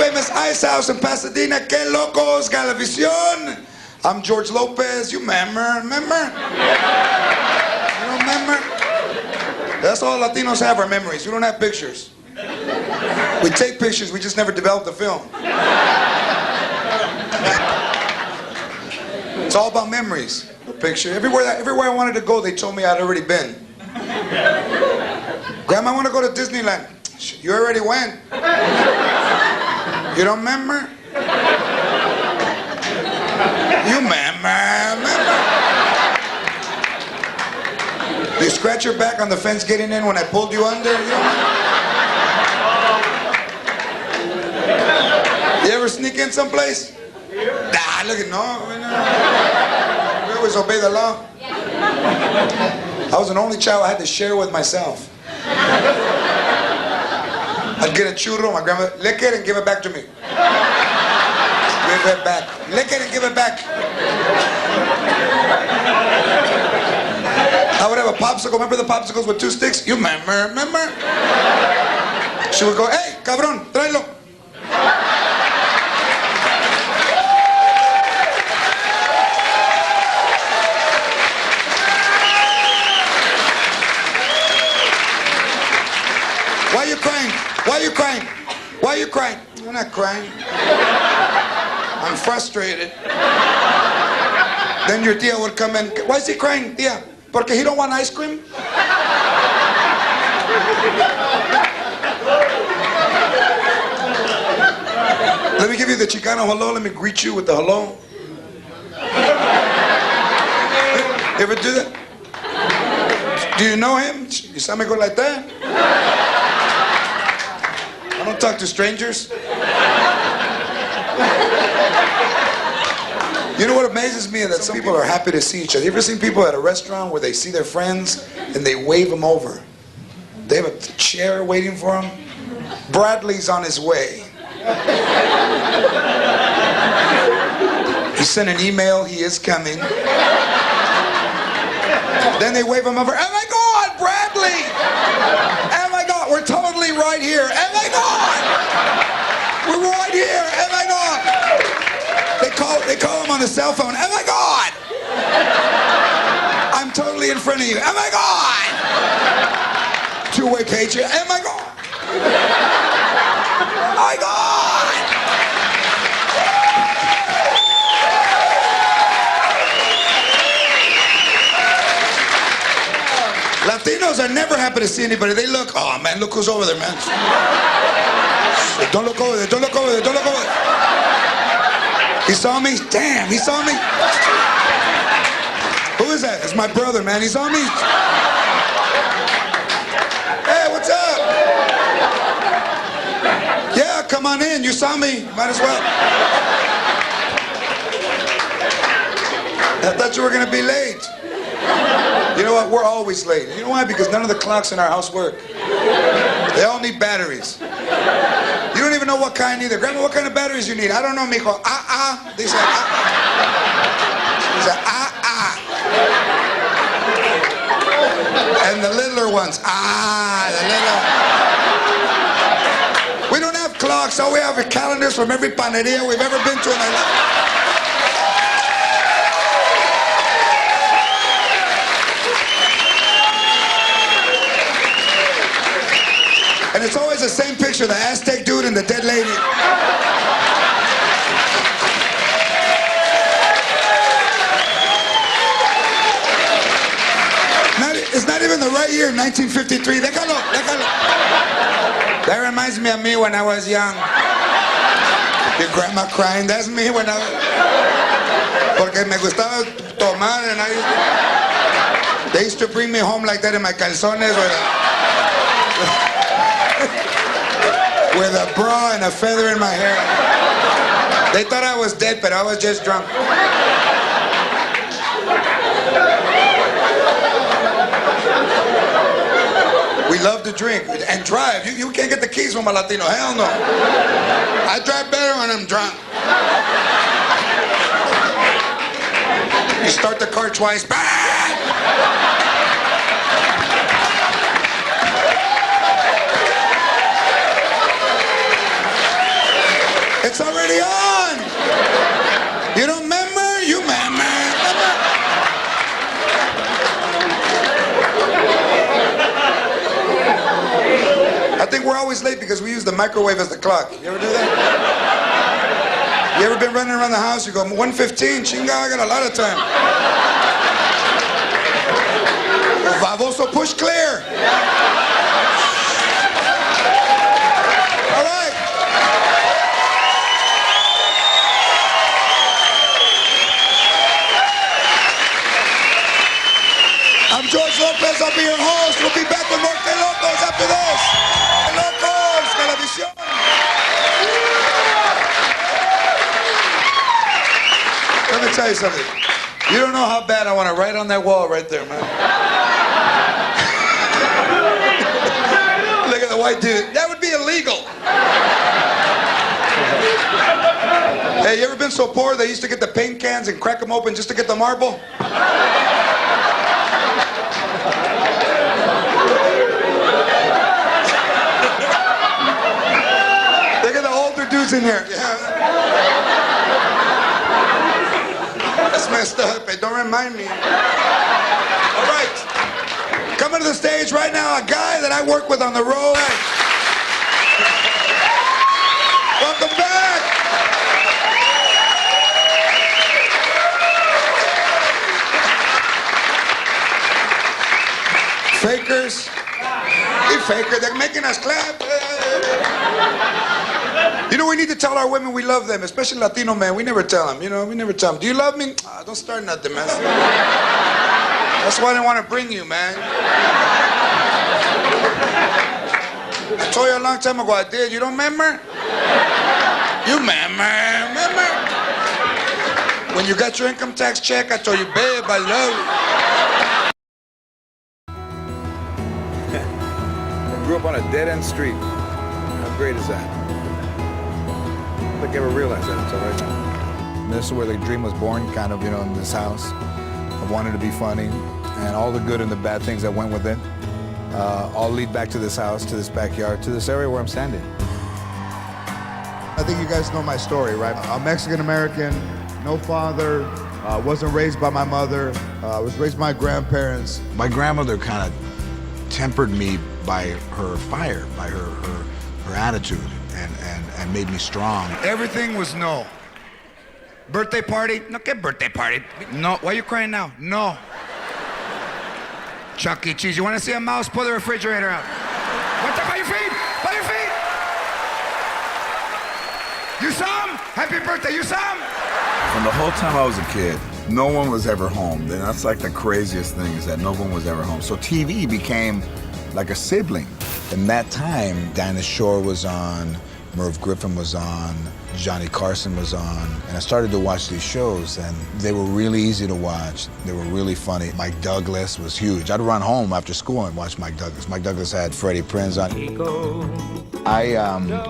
famous ice house in Pasadena. Que locos, Galavisión. I'm George Lopez. You remember? You don't remember? That's all Latinos have, our memories. We don't have pictures. We take pictures, we just never develop the film. It's all about memories. A picture. Everywhere I wanted to go, they told me I'd already been. Grandma, I want to go to Disneyland. You already went. You don't remember? You remember? You scratch your back on the fence getting in when I pulled you under? You ever sneak in someplace? Nah, look at no. We always obey the law. I was an only child I had to share with myself. I'd get a churro, my grandma, lick it and give it back to me. Give it back. Lick it and give it back. I would have a popsicle. Remember the popsicles with 2 sticks? You remember? She would go, hey, cabrón, tráelo. Why are you crying? Why are you crying? Why are you crying? I'm not crying. I'm frustrated. Then your tia would come in. Why is he crying, tia? Porque he don't want ice cream? Let me give you the Chicano hello. Let me greet you with the hello. You ever do that? Do you know him? You saw me go like that? I don't talk to strangers. You know what amazes me? That some people are happy to see each other. You ever seen people at a restaurant where they see their friends and they wave them over? They have a chair waiting for them. Bradley's on his way. He sent an email, he is coming. Then they wave him over. Oh my God, Bradley! Oh my God, we're totally right here. Oh my God! We're right here. Oh my God! They call him on the cell phone. Oh my God! I'm totally in front of you. Oh my God! Two-way pager. Oh my God! Oh my God! Latinos are never happy to see anybody. They look, oh man, look who's over there, man. Don't look over there, don't look over there, don't look over there. He saw me? Damn, he saw me? Who is that? It's my brother, man. He saw me? Hey, what's up? Yeah, come on in. You saw me. Might as well. I thought you were going to be late. You know what? We're always late. You know why? Because none of the clocks in our house work. They all need batteries. You don't even know what kind either. Grandma, what kind of batteries you need? I don't know, mijo. They say They say And the littler ones, the little. We don't have clocks. All we have are calendars from every panaderia we've ever been to in our life. And it's always the same picture, the Aztec dude and the dead lady. It's not even the right year, 1953. Déjalo. That reminds me of me when I was young. Your grandma crying, that's me when I was... Porque me gustaba tomar and they used to bring me home like that in my calzones with a bra and a feather in my hair. They thought I was dead, but I was just drunk. We love to drink and drive. You can't get the keys from a Latino. Hell no. I drive better when I'm drunk. You start the car twice. always late because we use the microwave as the clock. You ever do that? You ever been running around the house, you go, 1:15, chinga, I got a lot of time. Baboso, push clear. All right. I'm George Lopez, I'll be your host. We'll be back with more Que Locos after this. Que Locos, Televisión. Let me tell you something. You don't know how bad I want to write on that wall right there, man. Look at the white dude. That would be illegal. Hey, you ever been so poor they used to get the paint cans and crack them open just to get the marble? Look at the older dudes in here. Yeah. That's messed up. Hey, don't remind me. All right. Coming to the stage right now, a guy that I work with on the road. Welcome back. Fakers. Hey, faker, they're making us clap. You know, we need to tell our women we love them, especially Latino men. We never tell them, you know, we never tell them. Do you love me? Oh, don't start nothing, man. That's why I didn't want to bring you, man. I told you a long time ago I did. You don't remember? You remember? When you got your income tax check, I told you, babe, I love you. I grew up on a dead-end street. How great is that? I don't think I ever realized that until right now. And this is where the dream was born, kind of, you know, in this house. I wanted to be funny, and all the good and the bad things that went with it all lead back to this house, to this backyard, to this area where I'm standing. I think you guys know my story, right? I'm Mexican-American, no father, wasn't raised by my mother, was raised by my grandparents. My grandmother kind of tempered me by her fire, by her attitude, and made me strong. Everything was no. Birthday party? No, ¿qué birthday party? No. Why are you crying now? No. Chuck E. Cheese. You want to see a mouse? Pull the refrigerator out. What the? By your feet! By your feet! You saw him? Happy birthday. You saw him? From the whole time I was a kid, no one was ever home. And that's like the craziest thing, is that no one was ever home. So TV became like a sibling. In that time, Dinah Shore was on, Merv Griffin was on, Johnny Carson was on, and I started to watch these shows, and they were really easy to watch. They were really funny. Mike Douglas was huge. I'd run home after school and watch Mike Douglas. Mike Douglas had Freddie Prinze on. I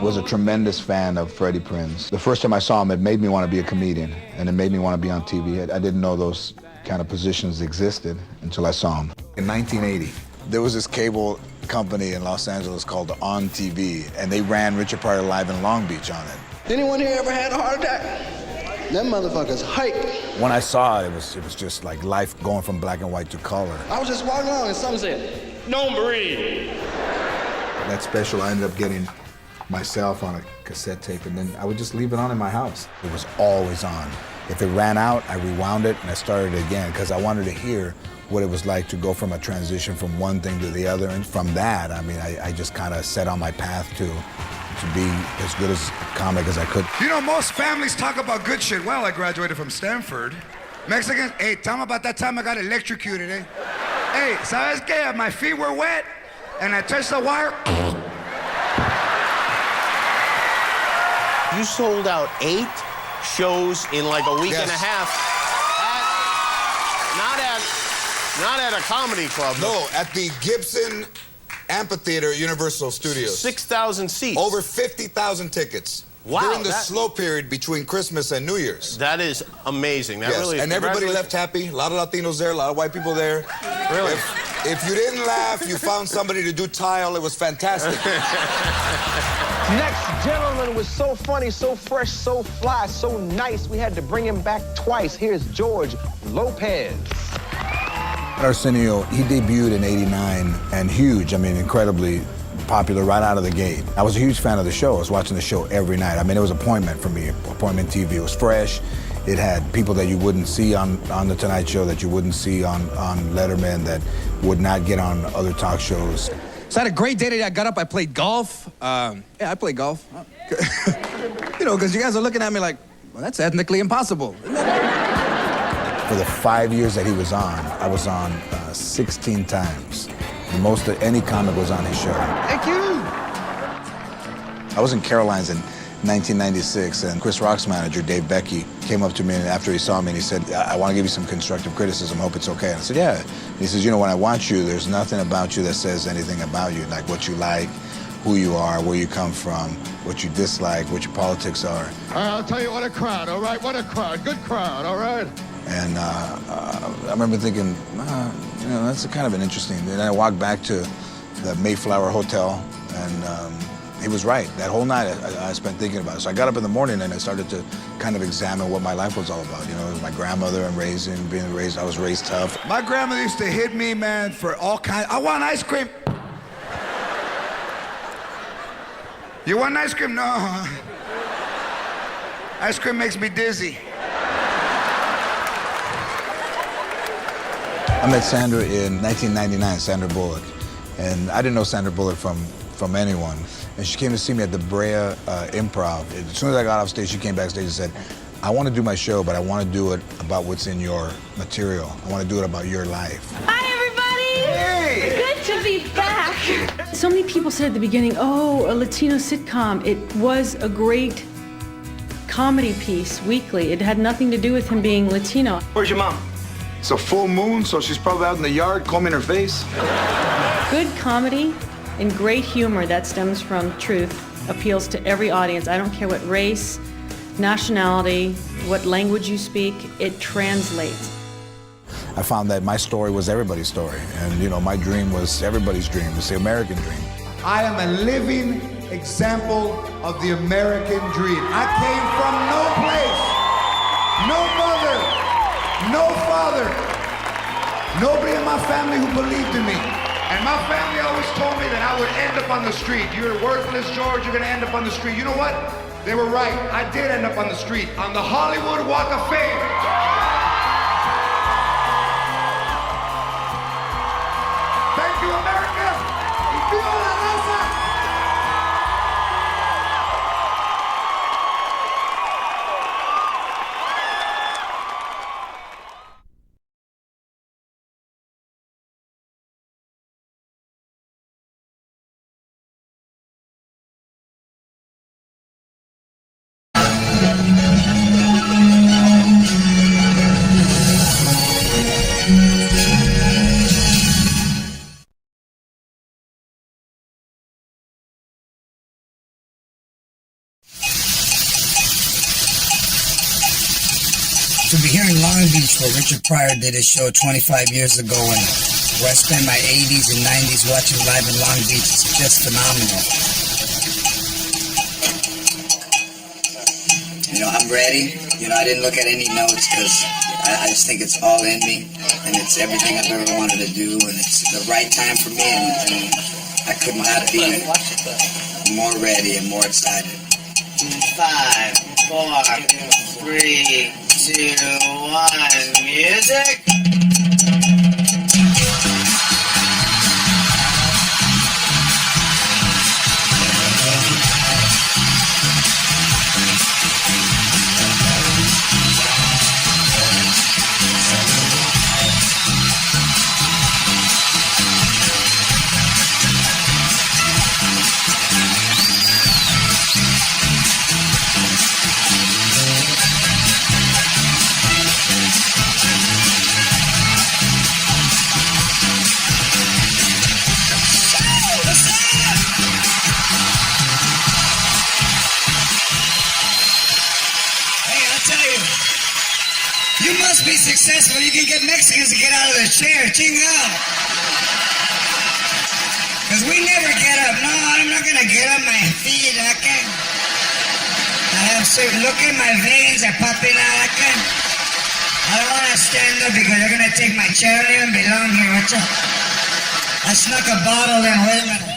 was a tremendous fan of Freddie Prinze. The first time I saw him, it made me want to be a comedian, and it made me want to be on TV. I didn't know those kind of positions existed until I saw him. In 1980, there was this cable company in Los Angeles called On TV, and they ran Richard Pryor Live in Long Beach on it. Anyone here ever had a heart attack? Them motherfuckers hype. When I saw it, it was just like life going from black and white to color. I was just walking along and someone said, "No breathe." That special, I ended up getting myself on a cassette tape, and then I would just leave it on in my house. It was always on. If it ran out, I rewound it and I started it again, because I wanted to hear what it was like to go from a transition from one thing to the other. And from that, I mean, I just kind of set on my path to be as good as a comic as I could. You know, most families talk about good shit. Well, I graduated from Stanford. Mexicans, hey, tell them about that time I got electrocuted, eh? Hey, ¿sabes qué? My feet were wet, and I touched the wire. You sold out 8 shows in like a week and a half. Not at a comedy club. No, at the Gibson Amphitheater at Universal Studios. 6,000 seats. Over 50,000 tickets. Wow. During the slow period between Christmas and New Year's. That is amazing. That really is. And everybody left happy. A lot of Latinos there, a lot of white people there. Really? If you didn't laugh, you found somebody to do tile. It was fantastic. Next gentleman was so funny, so fresh, so fly, so nice, we had to bring him back twice. Here's George Lopez. Arsenio, he debuted in '89 and huge, I mean, incredibly popular right out of the gate. I was a huge fan of the show. I was watching the show every night. I mean, it was appointment for me, appointment TV. It was fresh. It had people that you wouldn't see on The Tonight Show, that you wouldn't see on Letterman, that would not get on other talk shows. So I had a great day today. I got up, I played golf. Yeah, I played golf. You know, because you guys are looking at me like, well, that's ethnically impossible. For the 5 years that he was on, I was on 16 times. The most that any comic was on his show. Thank you. I was in Caroline's in 1996, and Chris Rock's manager, Dave Becky, came up to me after he saw me and he said, I want to give you some constructive criticism, hope it's okay. And I said, yeah. And he says, you know, when I watch you, there's nothing about you that says anything about you, like what you like, who you are, where you come from, what you dislike, what your politics are. All right, I'll tell you, what a crowd, all right? What a crowd, good crowd, all right? And I remember thinking, you know, that's kind of an interesting. Then I walked back to the Mayflower Hotel, and he was right. That whole night I spent thinking about it. So I got up in the morning and I started to kind of examine what my life was all about. You know, it was my grandmother and being raised, I was raised tough. My grandmother used to hit me, man, for all kinds. I want ice cream. You want ice cream? No. Ice cream makes me dizzy. I met Sandra in 1999, Sandra Bullock. And I didn't know Sandra Bullock from anyone. And she came to see me at the Brea Improv. As soon as I got off stage, she came backstage and said, I want to do my show, but I want to do it about what's in your material. I want to do it about your life. Hi, everybody! Hey! Good to be back. So many people said at the beginning, oh, a Latino sitcom. It was a great comedy piece weekly. It had nothing to do with him being Latino. Where's your mom? It's a full moon, so she's probably out in the yard combing her face. Good comedy and great humor that stems from truth appeals to every audience. I don't care what race, nationality, what language you speak, it translates. I found that my story was everybody's story. And, you know, my dream was everybody's dream. It's the American dream. I am a living example of the American dream. I came from no place, no mother, no father, nobody in my family who believed in me. And my family always told me that I would end up on the street. You're worthless, George, you're gonna end up on the street. You know what? They were right. I did end up on the street, on the Hollywood Walk of Fame. Thank you, America. Y viva la raza. To be here in Long Beach where Richard Pryor did his show 25 years ago and where I spent my 80s and 90s watching live in Long Beach is just phenomenal. You know, I'm ready. You know, I didn't look at any notes because I just think it's all in me and it's everything I've ever wanted to do and it's the right time for me and I could not be more ready and more excited. 5, 4, 3, 2, 1, music! You must be successful. You can get Mexicans to get out of their chair. Chingao. Because we never get up. No, I'm not going to get up my feet. I can't. I have certain, look at my veins are popping out. I don't want to stand up because they're going to take my chair. I don't even belong here. Watch out. I snuck a bottle in. Wait a minute.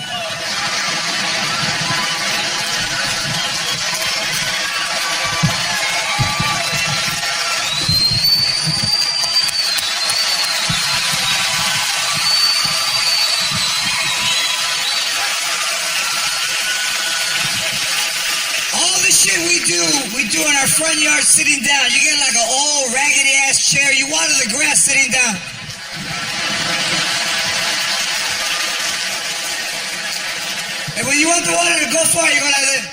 do in our front yard sitting down. You get like an old raggedy ass chair. You water the grass sitting down. And when you want the water to go far, you go like this.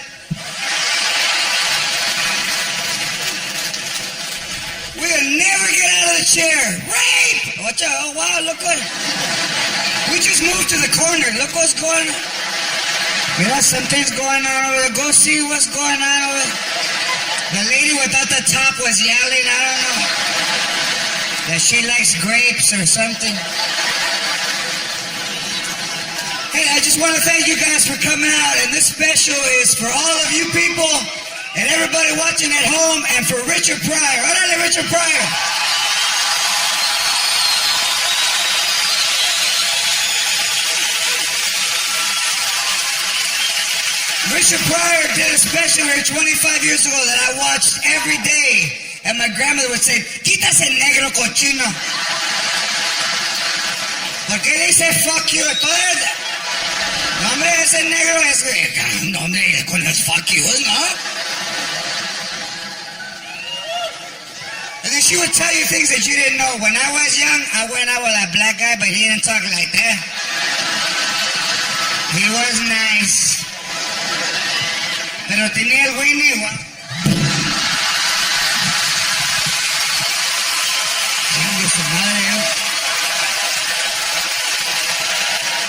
We'll never get out of the chair. Rape! Watch out. Oh, wow, look what. We just moved to the corner. Look what's going on. Mira, something's going on over there. Go see what's going on over there. The lady without the top was yelling, I don't know, that she likes grapes or something. Hey, I just want to thank you guys for coming out, and this special is for all of you people and everybody watching at home, and for Richard Pryor. Órale, Richard Pryor. Richard Pryor did a special here 25 years ago that I watched every day, and my grandmother would say, "Quítase negro cochino." ¿Por qué le dice fuck you? No, hombre, ese negro es... No, hombre, con los fuck yous, ¿no? And then she would tell you things that you didn't know. When I was young, I went out with a black guy, but he didn't talk like that. He was nice. Pero tenía el Winnie igual.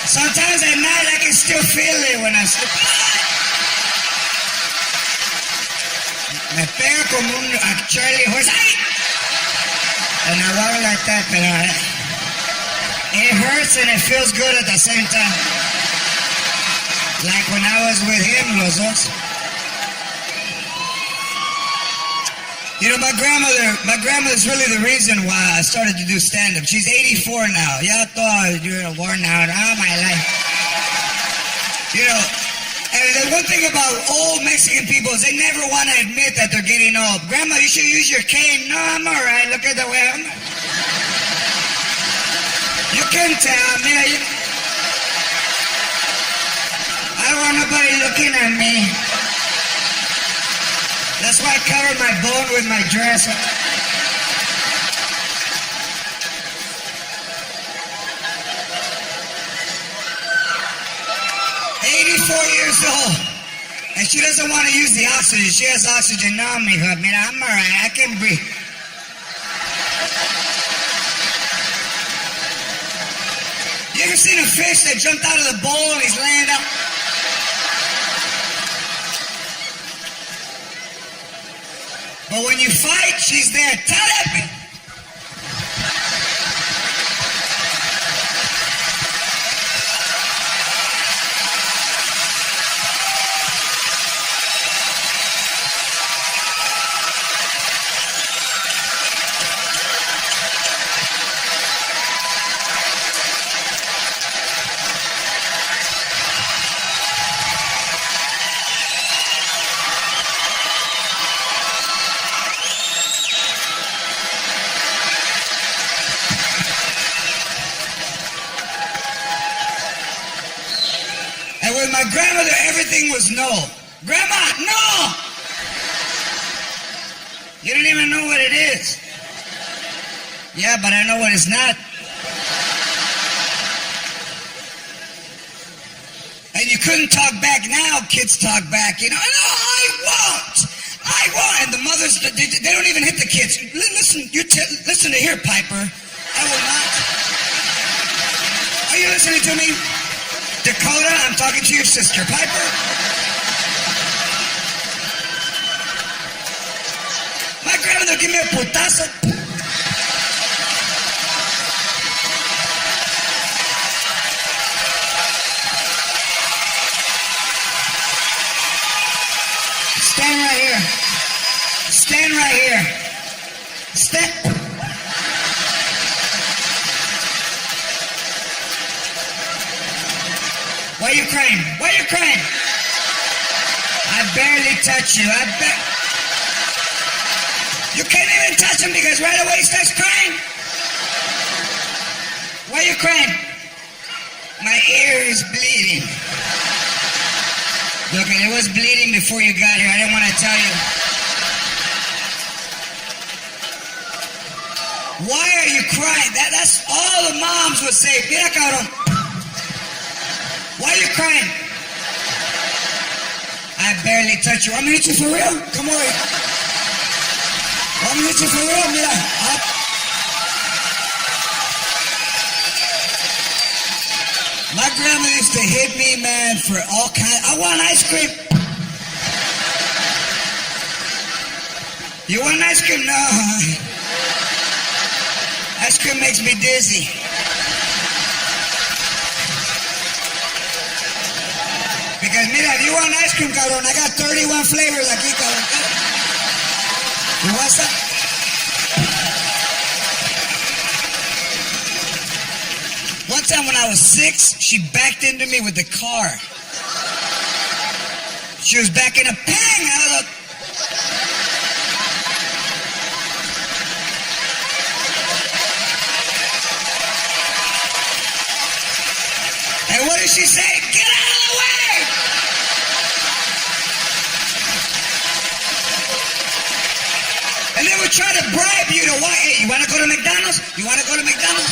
Sometimes at night I can still feel it when I sleep. Me pega como un Charlie horse. ¡Ay! And I walk like that, pero it hurts and it feels good at the same time. Like when I was with him, los dos. You know, my grandmother's really the reason why I started to do stand-up. She's 84 now. Ya todo, you're worn out. All my life. You know, and the one thing about old Mexican people is they never want to admit that they're getting old. Grandma, you should use your cane. No, I'm all right. Look at the way I'm... You can tell. Mira, I don't want nobody looking at me. That's why I covered my bone with my dress. 84 years old, and she doesn't want to use the oxygen. She has oxygen now, mija. Mira, I'm all right. I can breathe. You ever seen a fish that jumped out of the bowl and he's laying down? But when you fight, she's there. Tell it. With my grandmother, everything was no. Grandma, no! You don't even know what it is. Yeah, but I know what it's not. And you couldn't talk back. Now kids talk back, you know. No, I won't. And the mothers, they don't even hit the kids. Listen, listen to here, Piper. I will not. Are you listening to me? Dakota, I'm talking to your sister, Piper. My grandmother give me a putazo. Stand right here. Stand right here. Stand. Why are you crying? Why are you crying? I barely touch you. You can't even touch him because right away he starts crying. Why are you crying? My ear is bleeding. Look, it was bleeding before you got here. I didn't want to tell you. are you crying? That's all the moms would say. Mira, cabrón. Why are you crying? I barely touch you. Want me to hit you for real? Come on. Want me to hit you for real? Mira. My grandma used to hit me, man, for all kinds. I want ice cream. You want ice cream? No. Ice cream makes me dizzy. Because, mira, if you want ice cream, cabrón, I got 31 flavors aquí, cabrón. You want some? One time when I was 6, she backed into me with the car. She was backing a bang out of And what did she say? Get out of the way! And they would try to bribe you to walk. Hey, you want to go to McDonald's? You want to go to McDonald's?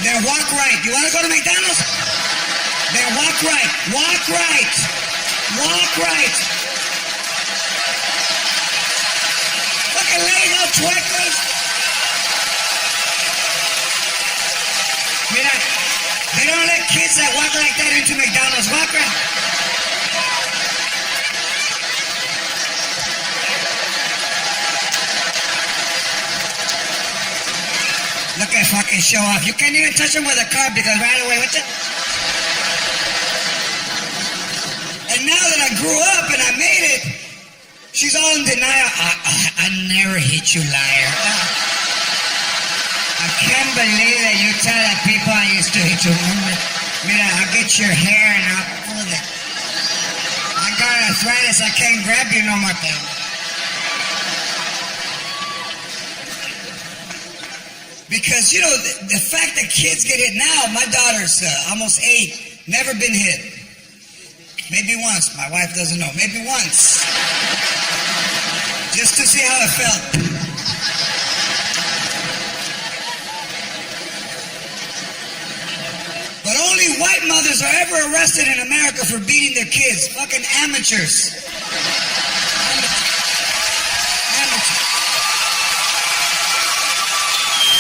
Then walk right. You want to go to McDonald's? Then walk right. Walk right. Walk right. Fucking laying out twinkles. Mira, they don't let kids that walk like that into McDonald's. Walk right. Look at fucking show off. You can't even touch him with a car because right away, what's it? And now that I grew up and I made it, she's all in denial. I never hit you, liar. I can't believe that you tell the people I used to hit you. Mira, I'll get your hair and I'll pull it. I got arthritis. I can't grab you no more, baby. Because, you know, the fact that kids get hit now, my daughter's almost 8, never been hit. Maybe once. My wife doesn't know. Maybe once. Just to see how it felt. But only white mothers are ever arrested in America for beating their kids. Fucking amateurs.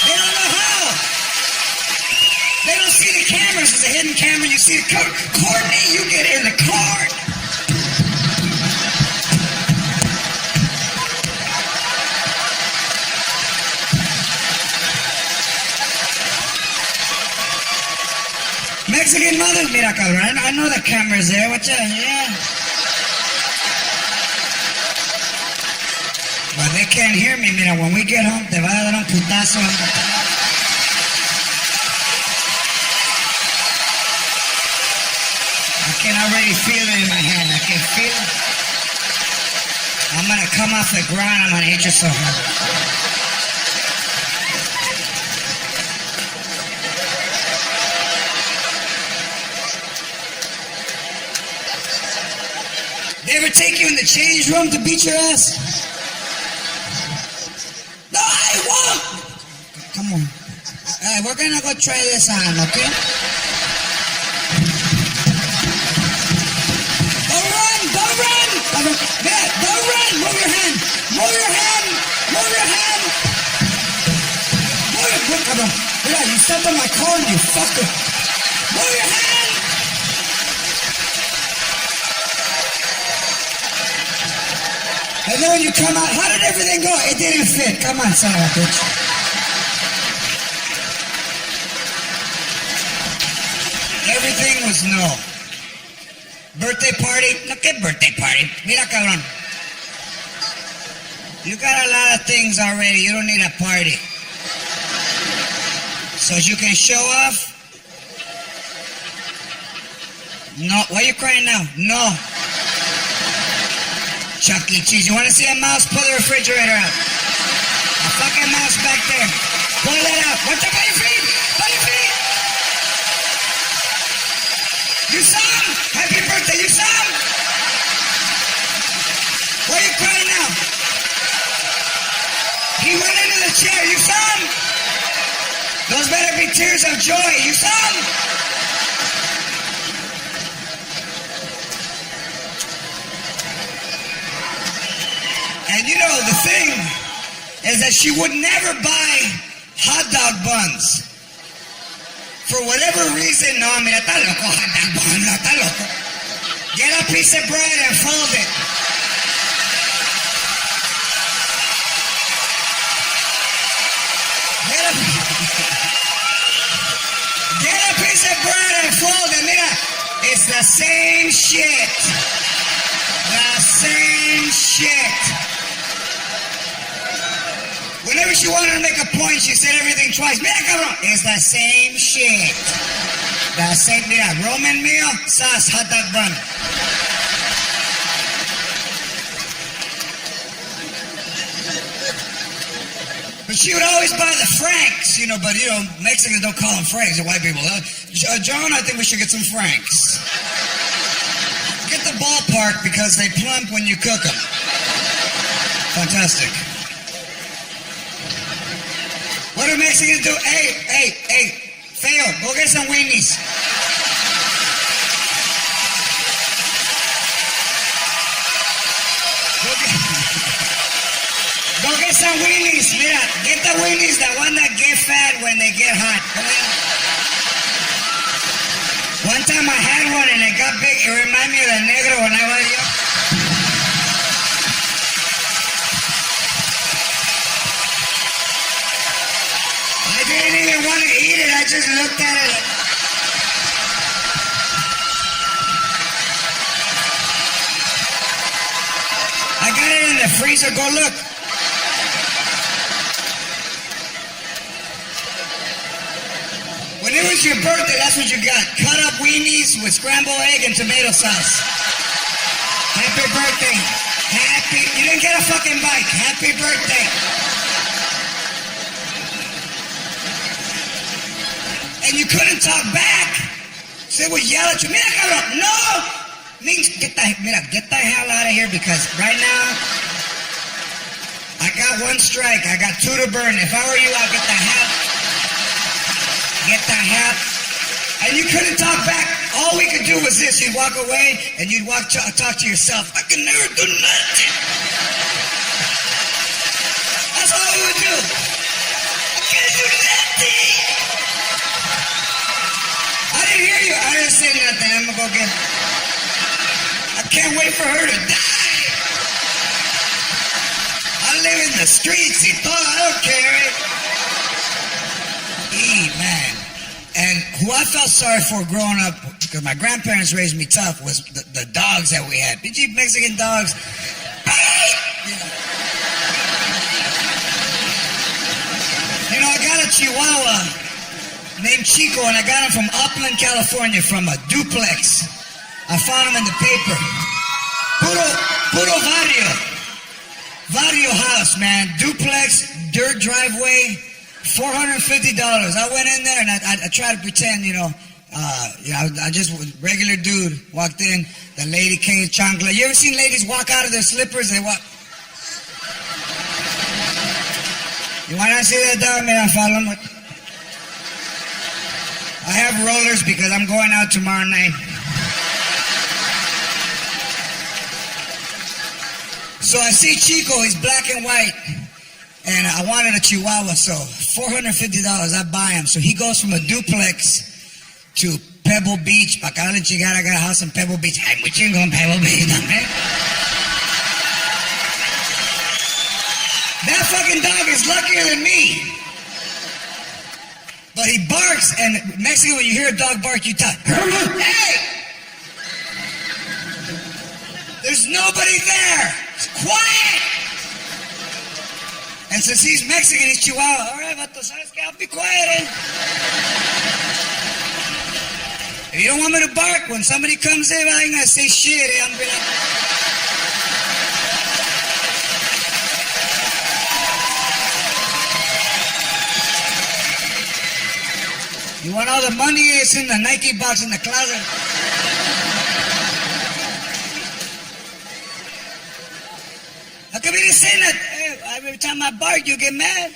They don't know how. They don't see the cameras. It's a hidden camera. You see the Courtney, you get in the car. Mexican mothers, mira, cabrón. I know the camera's there. What's that? Yeah. But they can't hear me. Mira, when we get home, te va a dar un putazo. I can already feel it in my hand. I can feel it. I'm gonna come off the ground. I'm gonna hit you so hard. They ever take you in the change room to beat your ass? No, I won't! Come on. Alright, we're gonna go try this on, okay? Don't run! Don't run! Man, don't run! Move your hand! Move your hand! Move your hand! Move it! Come on. Mira, you stepped on my corn, you fucker! Move your hand! And then when you come out, how did everything go? It didn't fit. Come on, son of a bitch. Everything was no. Birthday party? Look at birthday party. Mira, cabrón. You got a lot of things already. You don't need a party. So you can show off? No. Why are you crying now? No. Chuck E. Cheese. You want to see a mouse? Pull the refrigerator out. A fucking mouse back there. Pull it out. What's up on your feet? On your feet. You saw him? Happy birthday. You saw him? Why are you crying now? He went into the chair. You saw him? Those better be tears of joy. You saw them? And you know, the thing is that she would never buy hot dog buns. For whatever reason, no, mira, está loco, hot dog bun, no, está loco. Get a piece of bread and fold it. Get a piece of bread and fold it. Mira, it's the same shit. The same shit. Whenever she wanted to make a point, she said everything twice. Mira, cabrón, it's the same shit. The same, mira, Roman meal, sauce, hot dog bun. But she would always buy the Franks, you know, but, you know, Mexicans don't call them Franks, the white people. John, I think we should get some Franks. Get the ballpark because they plump when you cook them. Fantastic. What do Mexicans do? Hey, Feo, go get some weenies. Go get some weenies. Mira, get the weenies, the one that get fat when they get hot. One time I had one and it got big. It reminded me of the negro when I was young. I didn't even want to eat it. I just looked at it. I got it in the freezer. Go look. When it was your birthday, that's what you got. Cut up weenies with scrambled egg and tomato sauce. Happy birthday. You didn't get a fucking bike. Happy birthday. And you couldn't talk back. So they would yell at you, mira, cabrón, no! Means get the hell out of here because right now, I got one strike. I got two to burn. If I were you, I'd get the hell. And you couldn't talk back. All we could do was this. You'd walk away and you'd talk to yourself. I can never do nothing. That's all we would do. I can't do nothing. I didn't hear you. I didn't say nothing. I'm gonna go get it. I can't wait for her to die. I live in the streets. I don't care. Man. And who I felt sorry for growing up, because my grandparents raised me tough, was the dogs that we had. Big Mexican dogs. You know, I got a Chihuahua named Chico, and I got him from Upland, California, from a duplex. I found him in the paper. Puro Vario house, man. Duplex, dirt driveway. $450. I went in there and I tried to pretend, I just was a regular dude. Walked in, the lady came chancla. You ever seen ladies walk out of their slippers? They walk. You want to see that dog? Man, follow me. I have rollers because I'm going out tomorrow night. So I see Chico, he's black and white. And I wanted a Chihuahua, so $450, I buy him. So he goes from a duplex to Pebble Beach. Pa' acá de Chigara, I got a house in Pebble Beach. Ay, muy chingón, Pebble Beach, man. That fucking dog is luckier than me. But he barks, and Mexican, when you hear a dog bark, you talk, hey! There's nobody there. It's quiet. And since he's Mexican, he's Chihuahua. All right, vato, ¿sabes qué? I'll be quiet, eh? If you don't want me to bark, when somebody comes in, I ain't gonna say shit, eh? I'm gonna be like... You want all the money? It's in the Nike box in the closet. How come you didn't say that? Every time I bark, you get mad.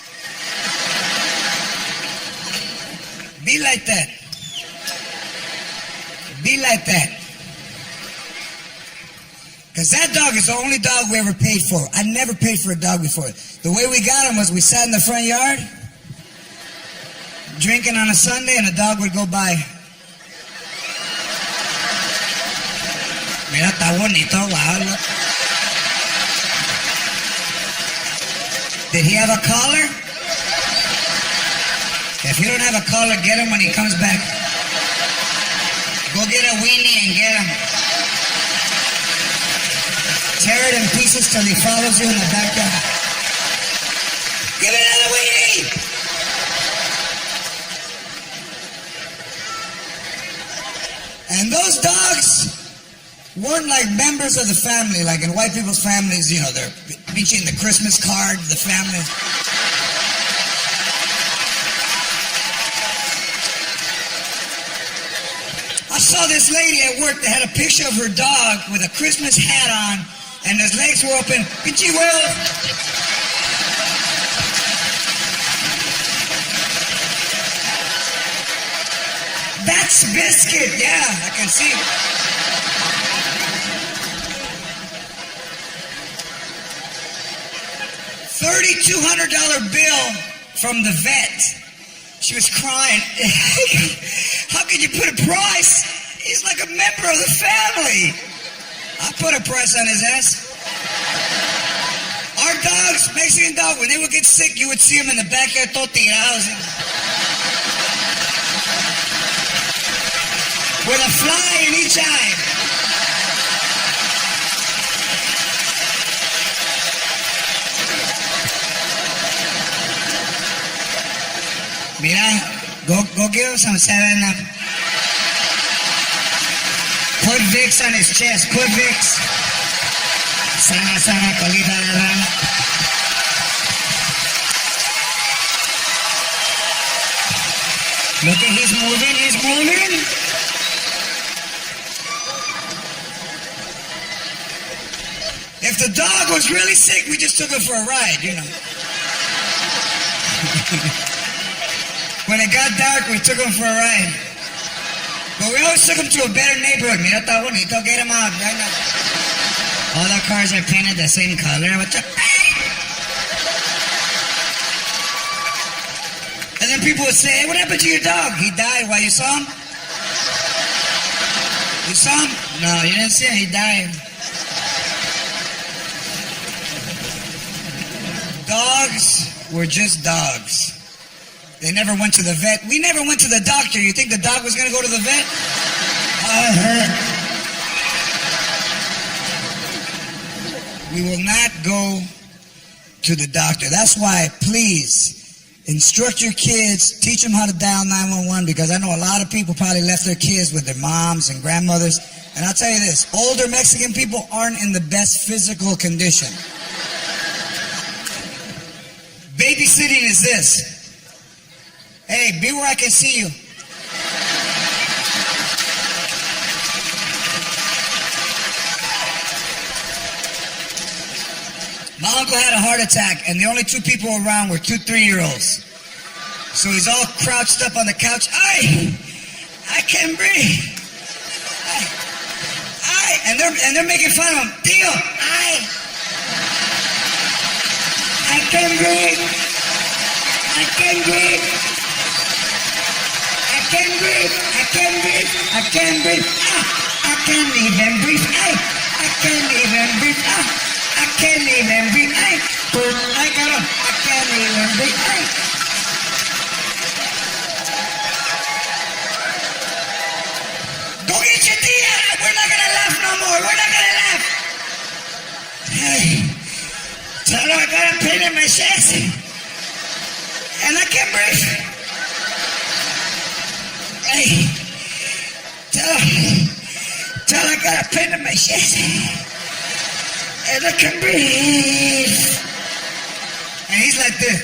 Be like that. Be like that. Because that dog is the only dog we ever paid for. I never paid for a dog before. The way we got him was we sat in the front yard, drinking on a Sunday, and a dog would go by. Mira, está bonito, wow. Look. Did he have a collar? If you don't have a collar, get him when he comes back. Go get a weenie and get him. Tear it in pieces till he follows you in the backyard. Give it another weenie! And those dogs weren't like members of the family, like in white people's families, you know, they're reaching the Christmas card, the family. I saw this lady at work that had a picture of her dog with a Christmas hat on, and his legs were open. Pinchy Will! That's Biscuit, yeah, I can see. $3,200 bill from the vet. She was crying. How could you put a price? He's like a member of the family. I put a price on his ass. Our dogs, Mexican dog, when they would get sick, you would see them in the backyard, todo tirados. With a fly in each eye. Mira, go give him some 7-Up. Put Vicks on his chest, put Vicks. Sana, sana, colita de rana. Look at, he's moving. If the dog was really sick, we just took him for a ride, you know. When it got dark, we took him for a ride. But we always took him to a better neighborhood. Mira, está bonito, get him out right now. All the cars are painted the same color. And then people would say, hey, what happened to your dog? He died. Why, you saw him? You saw him? No, you didn't see him. He died. Dogs were just dogs. They never went to the vet. We never went to the doctor. You think the dog was going to go to the vet? We will not go to the doctor. That's why, please, instruct your kids. Teach them how to dial 911, because I know a lot of people probably left their kids with their moms and grandmothers. And I'll tell you this, older Mexican people aren't in the best physical condition. Babysitting is this. Hey, be where I can see you. My uncle had a heart attack, and the only two people around were 2 3-year-olds. So he's all crouched up on the couch. I can't breathe. And they're making fun of him. Tío, I can't breathe. I can't breathe. I can't breathe. I can't breathe. I can't breathe. I can't even breathe. I can't even breathe. I can't even breathe. I can't even breathe. Go get your tia. We're not gonna laugh no more. We're not gonna laugh. Hey, tell her I got a pain in my chest. And I can't breathe. Hey, tell I got a pain in my chest. And I can't breathe. And he's like this.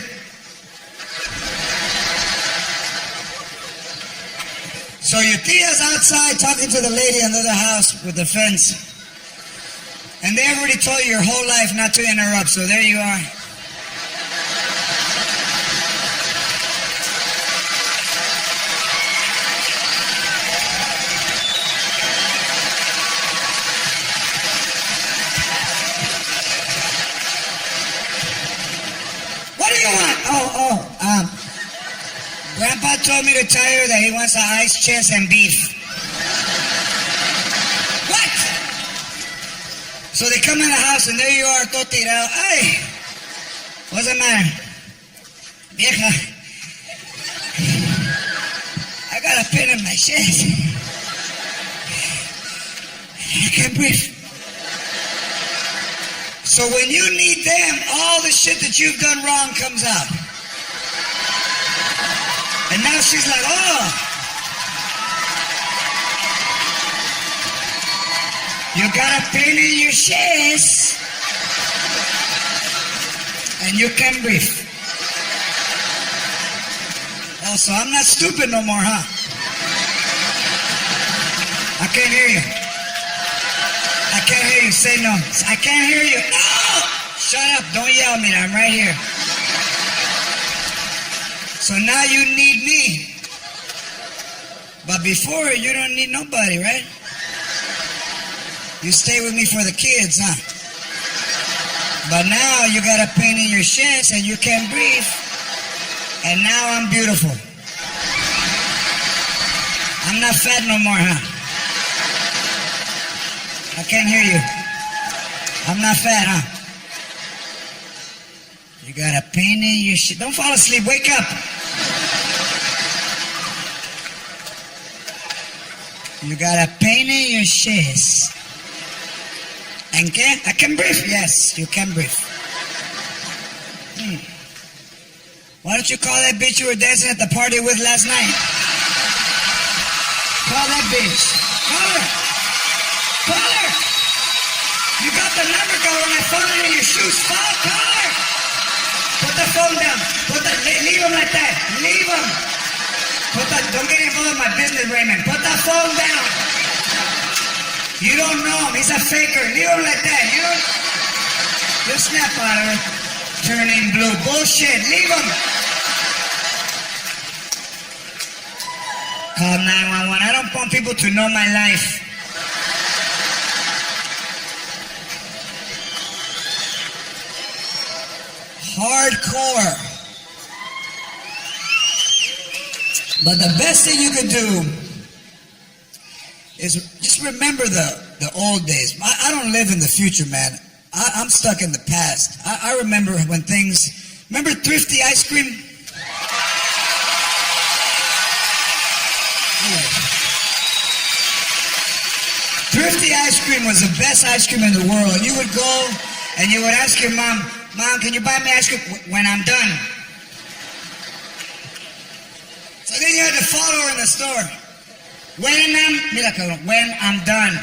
So your tia's outside talking to the lady in the other house with the fence. And they already told you your whole life not to interrupt, so there you are. grandma told me to tell her that he wants an ice chest and beef. What? So they come in the house and there you are, todo tirado. Ay, what's the matter? Vieja, I got a pain in my chest. I can't breathe. So when you need them, all the shit that you've done wrong comes out. And now she's like, oh. You got a pain in your chest. And you can breathe. Oh, so I'm not stupid no more, huh? I can't hear you. I can't hear you. Say no. I can't hear you. No! Shut up. Don't yell at me. I'm right here. So now you need me. But before, you don't need nobody, right? You stay with me for the kids, huh? But now you got a pain in your chest and you can't breathe. And now I'm beautiful. I'm not fat no more, huh? I can't hear you. I'm not fat, huh? You got a pain in your shit. Don't fall asleep. Wake up. You got a pain in your chest. And can I can breathe? Yes, you can breathe. Why don't you call that bitch you were dancing at the party with last night? Call that bitch. Call her. Call her. You got the number, girl, when I found it in your shoes. Call her. Put the phone down. Leave him like that. Leave him. Don't get involved in my business, Raymond. Put that phone down. You don't know him. He's a faker. Leave him like that. You'll snap out of it. Turning blue. Bullshit. Leave him. Call 911. I don't want people to know my life. Hardcore. But the best thing you could do is just remember the old days. I don't live in the future, man. I'm stuck in the past. I remember when things... Remember Thrifty ice cream? Yeah. Thrifty ice cream was the best ice cream in the world. You would go and you would ask your mom, Mom, can you buy me ice cream when I'm done? So then you had to follow her in the store. When I'm done.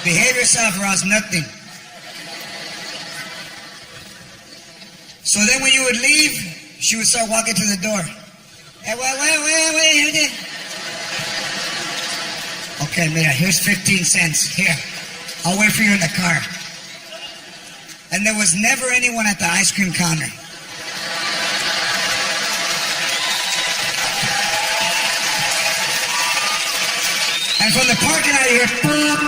Behave yourself or else nothing. So then when you would leave, she would start walking to the door. Hey, wait. Okay, mira, here's 15 cents. Here, I'll wait for you in the car. And there was never anyone at the ice cream counter. And from the parking lot, you hear, pop.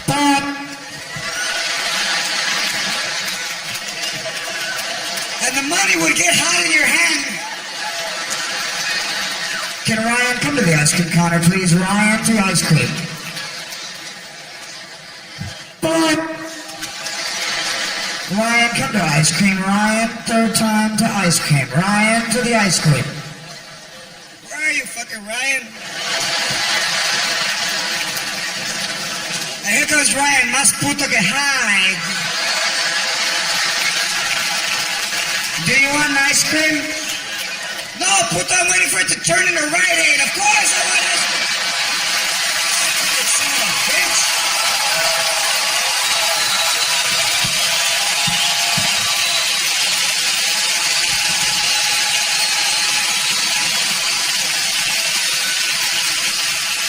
Pop. And the money would get hot in your hand. Can Ryan come to the ice cream counter, please? Ryan, to ice cream. Pop. Ryan, come to ice cream. Ryan, third time to ice cream. Ryan, to the ice cream. Where are you, fucking Ryan? And here comes Ryan, más puto que hide. Do you want ice cream? No, puto, I'm waiting for it to turn into Rite Aid. Of course I want ice cream. Son of a bitch.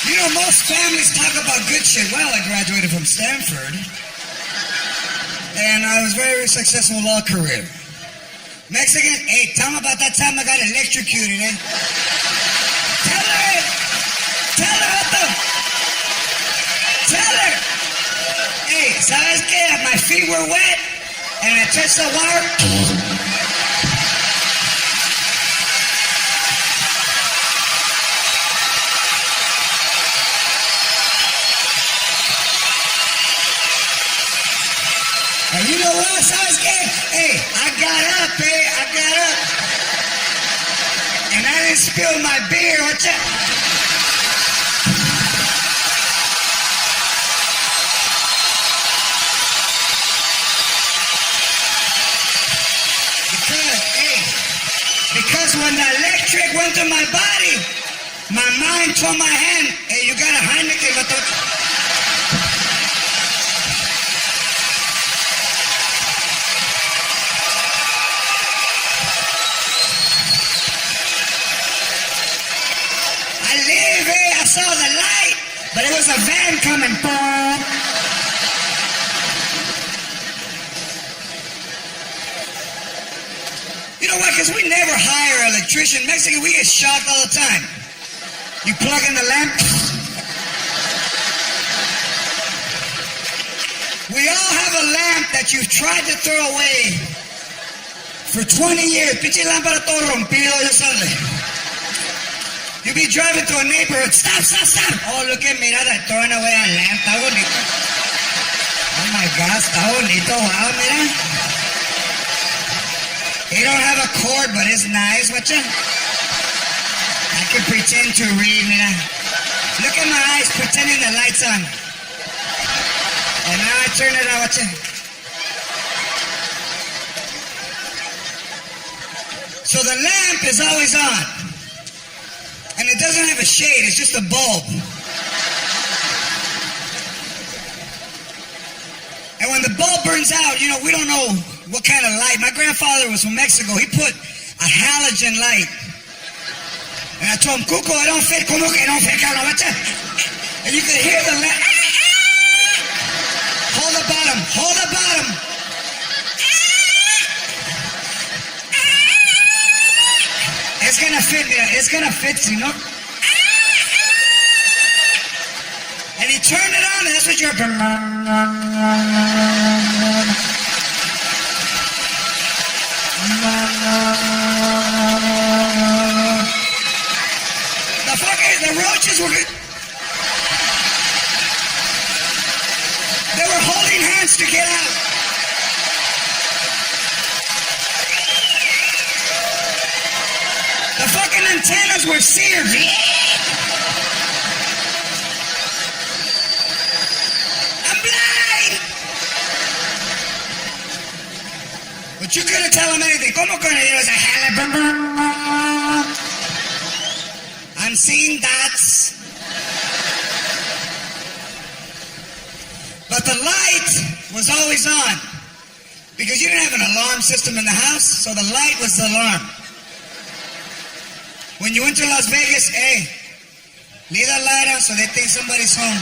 You know, most families talk about good shit. Well, I graduated from Stanford. And I was very successful law career. Mexican, hey, tell them about that time I got electrocuted, eh? Tell her, Otto. Tell her. Hey, ¿sabes qué? my feet were wet and I touched the water. And you know what else I was getting? Hey, I got up. And I didn't spill my beer. What's up? Because when the electric went to my body, my mind told my hand, hey, you got a Heineken, vato. I saw the light, but it was a van coming. You know what? Because we never hire an electrician. In Mexico, we get shocked all the time. You plug in the lamp. We all have a lamp that you've tried to throw away for 20 years. Pinche lámpara todo rompido, yo sé. You be driving to a neighborhood, stop. Oh, look at me, they're throwing away a lamp. Está bonito. Oh my God, está bonito. Wow, mira. It don't have a cord, but it's nice, watcha. I can pretend to read, mira. Look at my eyes pretending the light's on. And now I turn it on, watcha. So the lamp is always on. And it doesn't have a shade, it's just a bulb. And when the bulb burns out, you know, we don't know what kind of light. My grandfather was from Mexico. He put a halogen light. And I told him, Cuco, I don't fit. ¿Cómo que no fit, cabrón? And you could hear the lamp. Hold the bottom. It's gonna fit, mira. It's gonna fit, you know? And he turned it on, and that's what you're... The roaches were... They were holding hands to get out. The fucking antennas were seared. I'm blind. But you couldn't tell him anything. ¿Cómo con ellos? I'm seeing dots. But the light was always on. Because you didn't have an alarm system in the house, so the light was the alarm. When you went to Las Vegas, hey, leave that light on so they think somebody's home.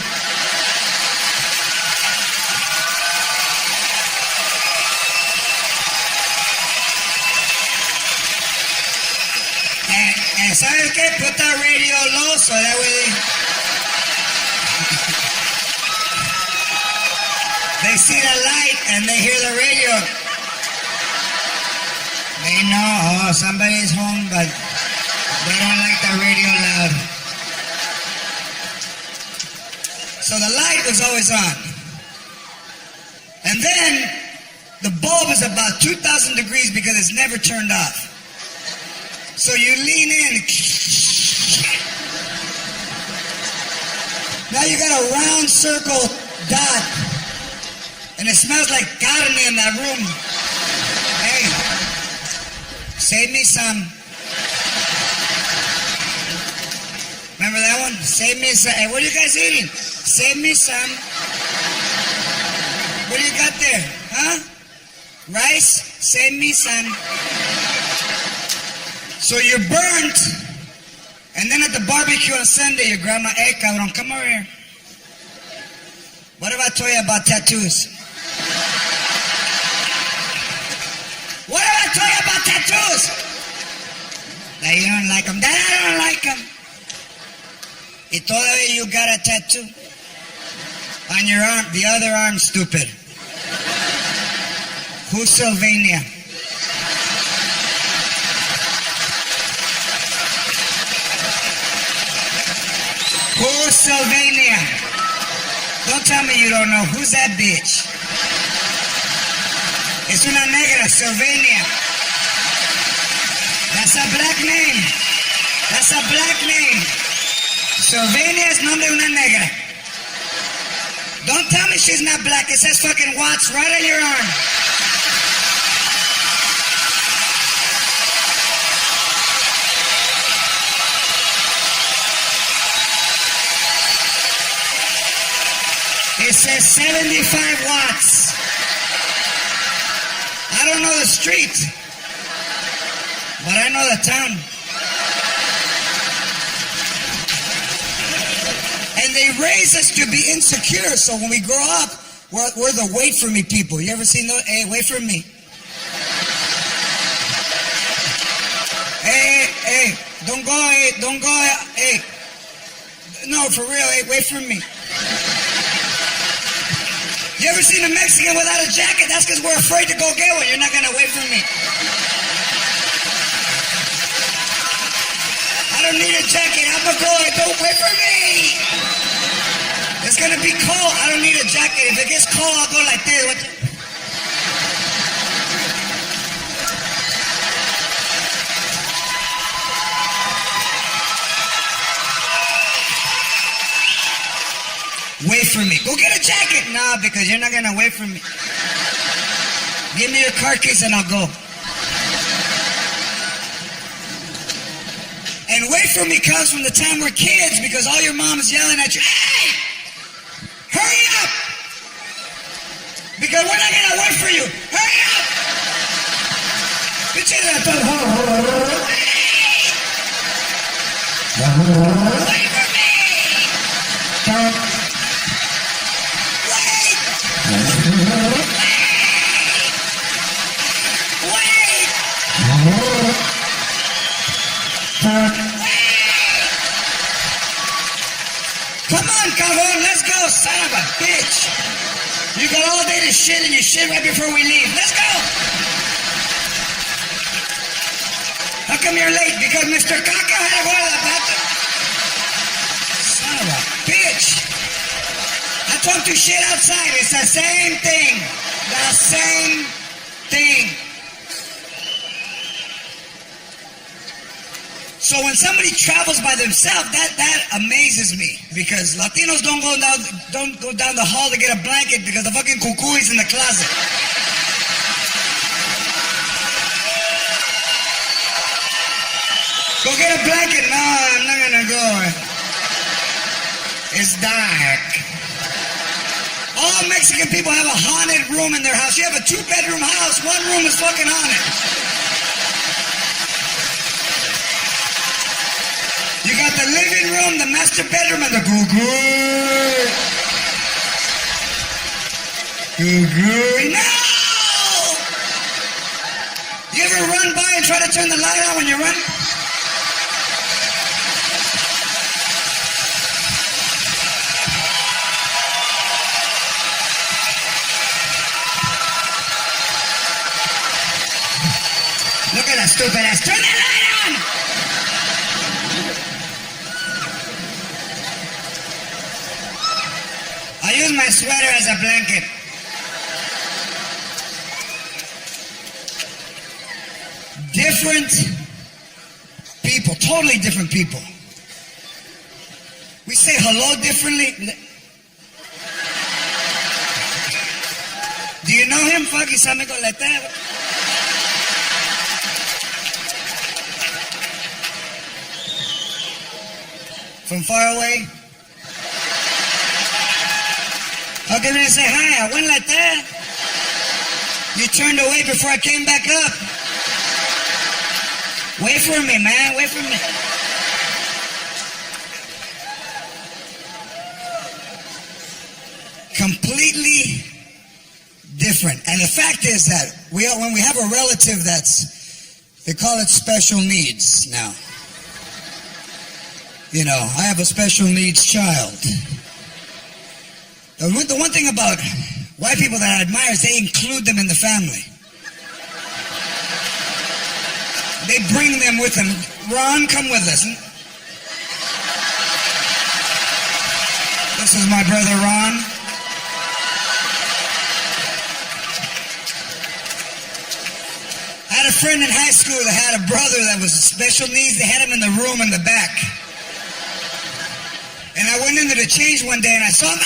And ¿sabes qué? Put that radio low so that way they see the light and they hear the radio. They know, oh, somebody's home, but they don't like the radio loud. So the light was always on. And then the bulb is about 2,000 degrees because it's never turned off. So you lean in. Now you got a round circle dot. And it smells like carne in that room. Hey, save me some. Remember that one? Save me some. Hey, what are you guys eating? Save me some. What do you got there? Huh? Rice? Save me some. So you're burnt. And then at the barbecue on Sunday, your grandma, hey, cabrón, come over here. What if I told you about tattoos? What if I told you about tattoos? That you don't like them. That I don't like them. Y todavía you got a tattoo on your arm, the other arm, stupid. Who's Sylvania? Who's Sylvania? Don't tell me you don't know. Who's that bitch? Es una negra, Sylvania. That's a black name. That's a black name. Sylvania es nombre de una negra. Don't tell me she's not black. It says fucking Watts right on your arm. It says 75 watts. I don't know the street, but I know the town. And they raise us to be insecure, so when we grow up, we're the wait for me people. You ever seen those? Hey, wait for me. Hey, don't go, hey. No, for real, hey, wait for me. You ever seen a Mexican without a jacket? That's because we're afraid to go get one. You're not gonna wait for me. I don't need a jacket. I'm a boy. Don't wait for me. It's gonna be cold. I don't need a jacket. If it gets cold, I'll go like this. Wait for me. Go get a jacket. Nah, because you're not gonna wait for me. Give me your car keys and I'll go. And wait for me comes from the time we're kids because all your mom is yelling at you, hey! Hurry up! Because we're not gonna wait for you. Hurry up! Bitches are wait for me! Come on, cabrón, let's go, son of a bitch. You got all day to shit and you shit right before we leave. Let's go. How come you're late? Because Mr. Caca had to go to the bathroom. Son of a bitch. I talk to shit outside. It's the same thing. The same thing. So when somebody travels by themselves, that amazes me because Latinos don't go down the hall to get a blanket because the fucking cuckoo is in the closet. Go get a blanket. No, I'm not gonna go. It's dark. All Mexican people have a haunted room in their house. You have a 2-bedroom house. One room is fucking haunted. You got the living room, the master bedroom, and the goo-goo. Goo-goo. No! You ever run by and try to turn the light on when you run? Look at that stupid ass. Turn that light on! I use my sweater as a blanket. Different people, totally different people. We say hello differently. Do you know him? Fuck, he's amigo Latino. From far away. How can I say hi? I went like that. You turned away before I came back up. Wait for me, man. Wait for me. Completely different. And the fact is that when we have a relative they call it special needs now. You know, I have a special needs child. The one thing about white people that I admire is they include them in the family. they bring them with them. Ron, come with us. This is my brother Ron. I had a friend in high school that had a brother that was special needs. They had him in the room in the back. And I went into the change one day and I saw him.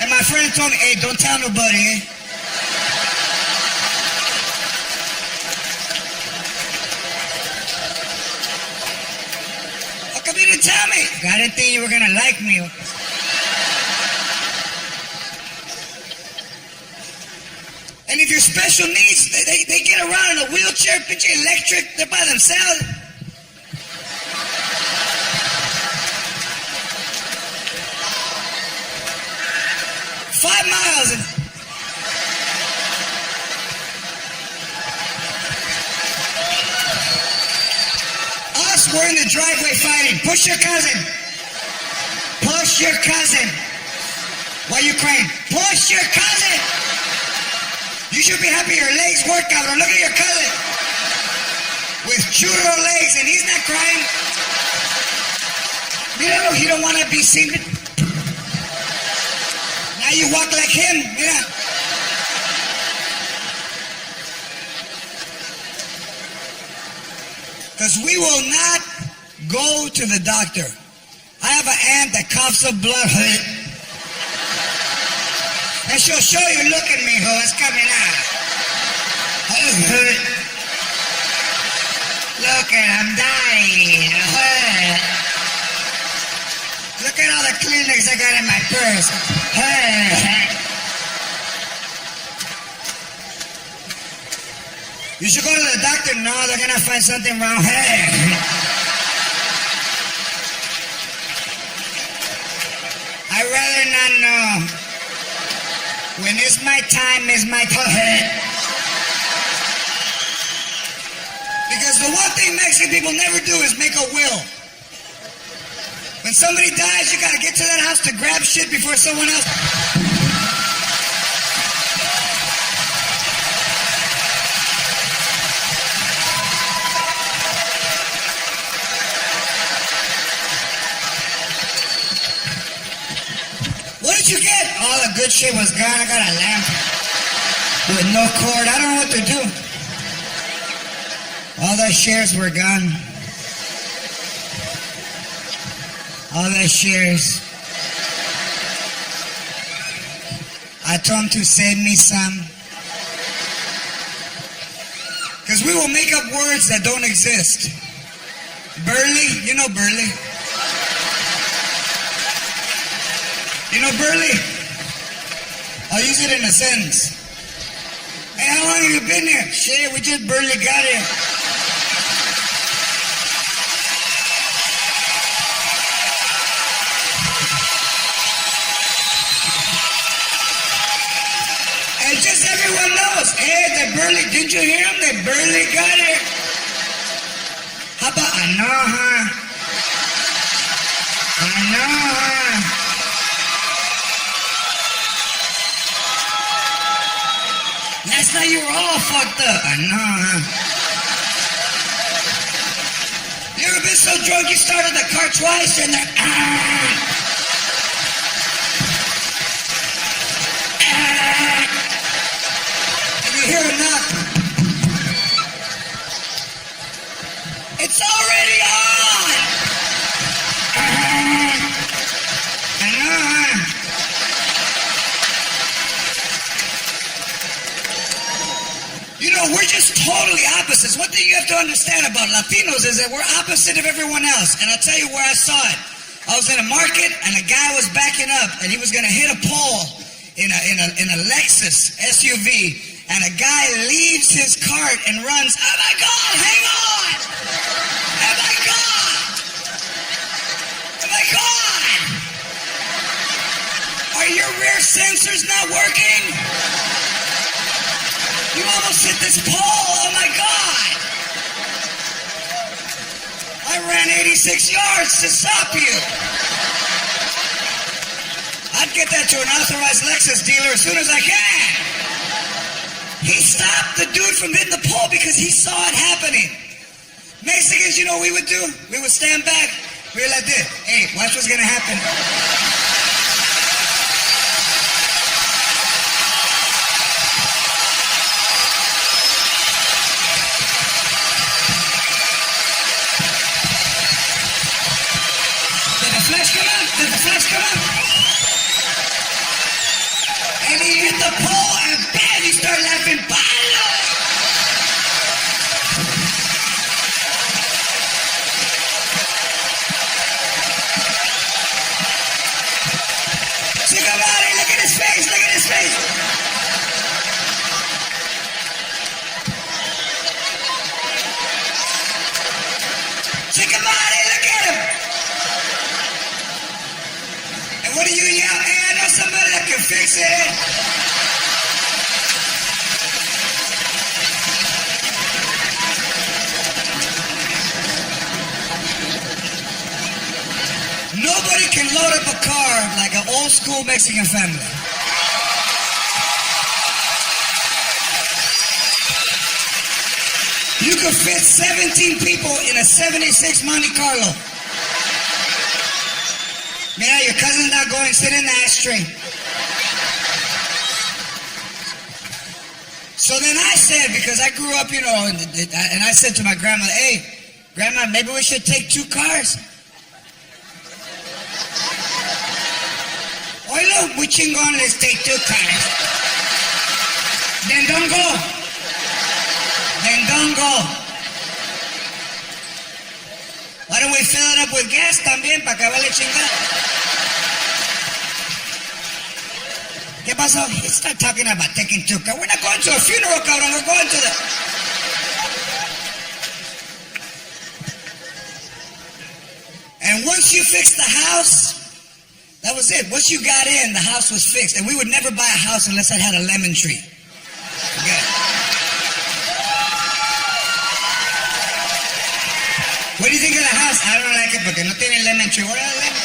And my friend told me, hey, don't tell nobody, eh? How come you didn't tell me? I didn't think you were gonna like me. And if you're special needs, they get around in a wheelchair, bitch, electric, they're by themselves. Us, we're in the driveway fighting. Push your cousin. Push your cousin. Why are you crying? Push your cousin. You should be happy your legs work out. Or look at your cousin with churro legs and he's not crying. Mira, he don't want to be seen. Now you walk like him. Mira. Because we will not go to the doctor. I have an aunt that coughs up blood. And she'll show you, look at me, ho, it's coming out. Look at, I'm dying. Look at all the Kleenex I got in my purse. You should go to the doctor. No, they're gonna find something wrong. I'd rather not know. When it's my time, it's my time. Because the one thing Mexican people never do is make a will. When somebody dies, you gotta get to that house to grab shit before someone else. What did you get? All the good shit was gone. I got a lamp with no cord. I don't know what to do. All the shares were gone. All the shares. I told him to save me some. Because we will make up words that don't exist. Burley, you know Burley. You know Burley? I'll use it in a sentence. Hey, how long have you been here? Shit, we just barely got here. And just everyone knows, hey, they barely, didn't you hear them? They barely got here. How about, I know, huh? I know, huh? Last night you were all fucked up. I know, huh? You ever been so drunk you started the car twice and then and you hear a knock. It's already on. I know, huh? You know, we're just totally opposites. One thing you have to understand about Latinos is that we're opposite of everyone else. And I'll tell you where I saw it. I was in a market and a guy was backing up and he was going to hit a pole in a Lexus SUV. And a guy leaves his cart and runs. Oh my God, hang on! Oh my God! Oh my God! Are your rear sensors not working? You almost hit this pole, oh my God! I ran 86 yards to stop you. I I'd get that to an authorized Lexus dealer as soon as I can. He stopped the dude from hitting the pole because he saw it happening. Mexicans, you know what we would do? We would stand back. We were like this. Hey, watch what's gonna happen. Did the flash come out? Did the flash come out? And he hit the pole and bam, he started laughing. Palo! Look at his face, look at his face. Chickamauga, look at him. And what do you yell? Hey, I know somebody that can fix it. Nobody can load up a car like an old school Mexican family. You could fit 17 people in a 76 Monte Carlo. Mira, your cousin's not going, sit in the ashtray. So then I said, because I grew up, you know, and I said to my grandma, hey, Grandma, maybe we should take 2 cars. Oilo, muy chingón, let's take 2 cars. Then don't go. Then don't go. Why don't we fill it up with gas también para acabarle chingar? ¿Qué pasó? He started talking about taking 2 cars. We're not going to a funeral, cabrón. We're going to the... And once you fix the house, that was it. Once you got in, the house was fixed. And we would never buy a house unless it had a lemon tree. Okay. What do you think of the house? I don't like it porque no tiene lemon tree. What are the lemon?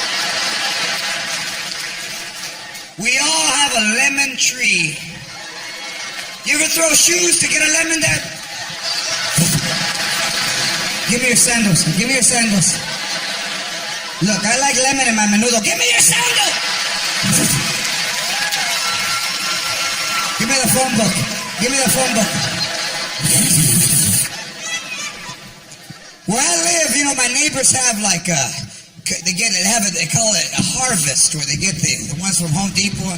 We all have a lemon tree. You ever throw shoes to get a lemon there? Give me your sandals. Give me your sandals. Look, I like lemon in my menudo. Give me your sandal! Give me the phone book. Give me the phone book. Where I live, you know, my neighbors have like they call it a harvest, where they get the ones from Home Depot.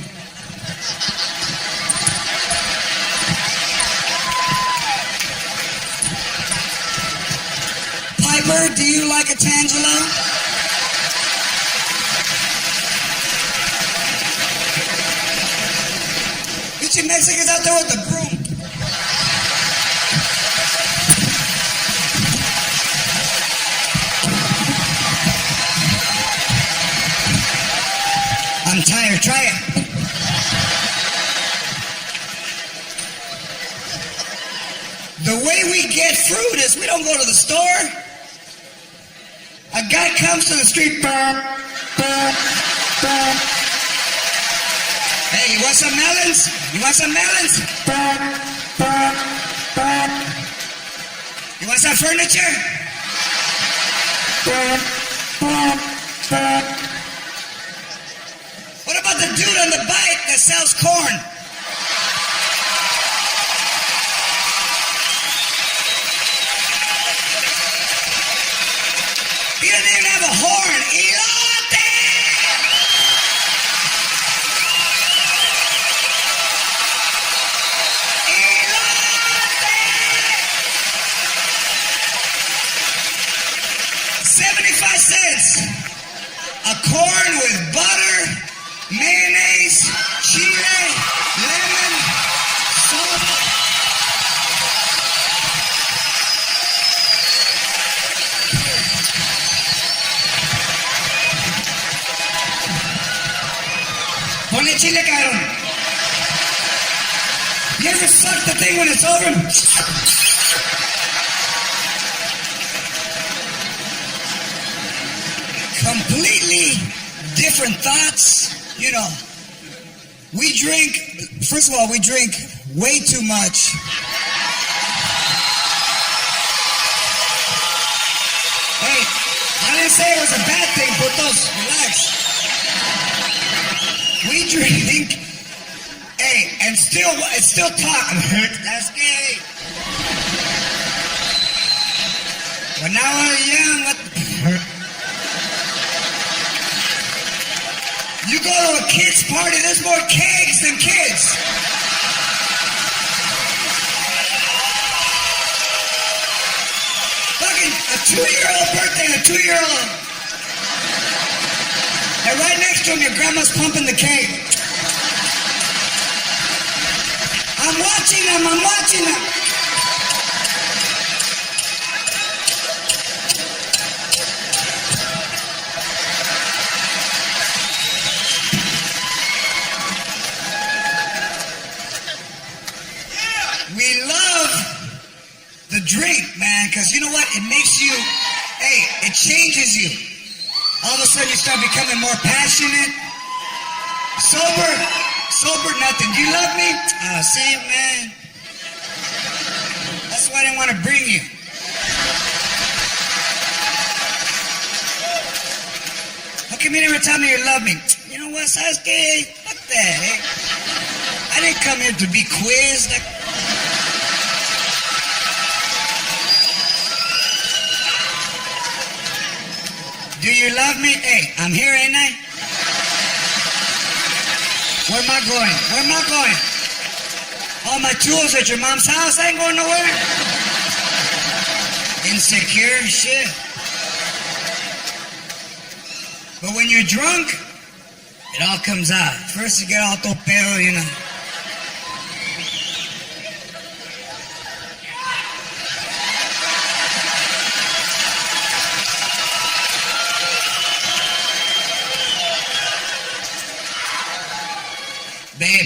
Piper, do you like a Tangelo? You Mexicans out there with the broom. I'm tired. Try it. The way we get fruit is we don't go to the store. A guy comes to the street. Hey, you want some melons? You want some melons? You want some furniture? What about the dude on the bike that sells corn? He doesn't even have a horn. Elote! 75 cents. A corn with butter, mayonnaise, chile, lemon, salt. Ponle chile, cabrón. You ever suck the thing when it's over? Completely different thoughts, you know. We drink, first of all, we drink way too much. Hey, I didn't say it was a bad thing, putos. Relax. We drink, hey, and it's still talk. That's gay. When I was young, you go to a kid's party, there's more kegs than kids. Fucking a 2-year-old birthday and a 2-year-old. And right next to him, your grandma's pumping the cake. I'm watching them. We love the drink, man, because you know what? It makes you, hey, it changes you. All of a sudden you start becoming more passionate. Sober, nothing. Do you love me? Oh, see, man. That's why I didn't want to bring you. How come you never tell me you love me? You know what, Sasuke? Fuck that, eh? I didn't come here to be quizzed. Do you love me? Hey, I'm here, ain't I? Where am I going? All my tools at your mom's house? I ain't going nowhere. Insecure shit. But when you're drunk, it all comes out. First you get all topero, you know. Babe.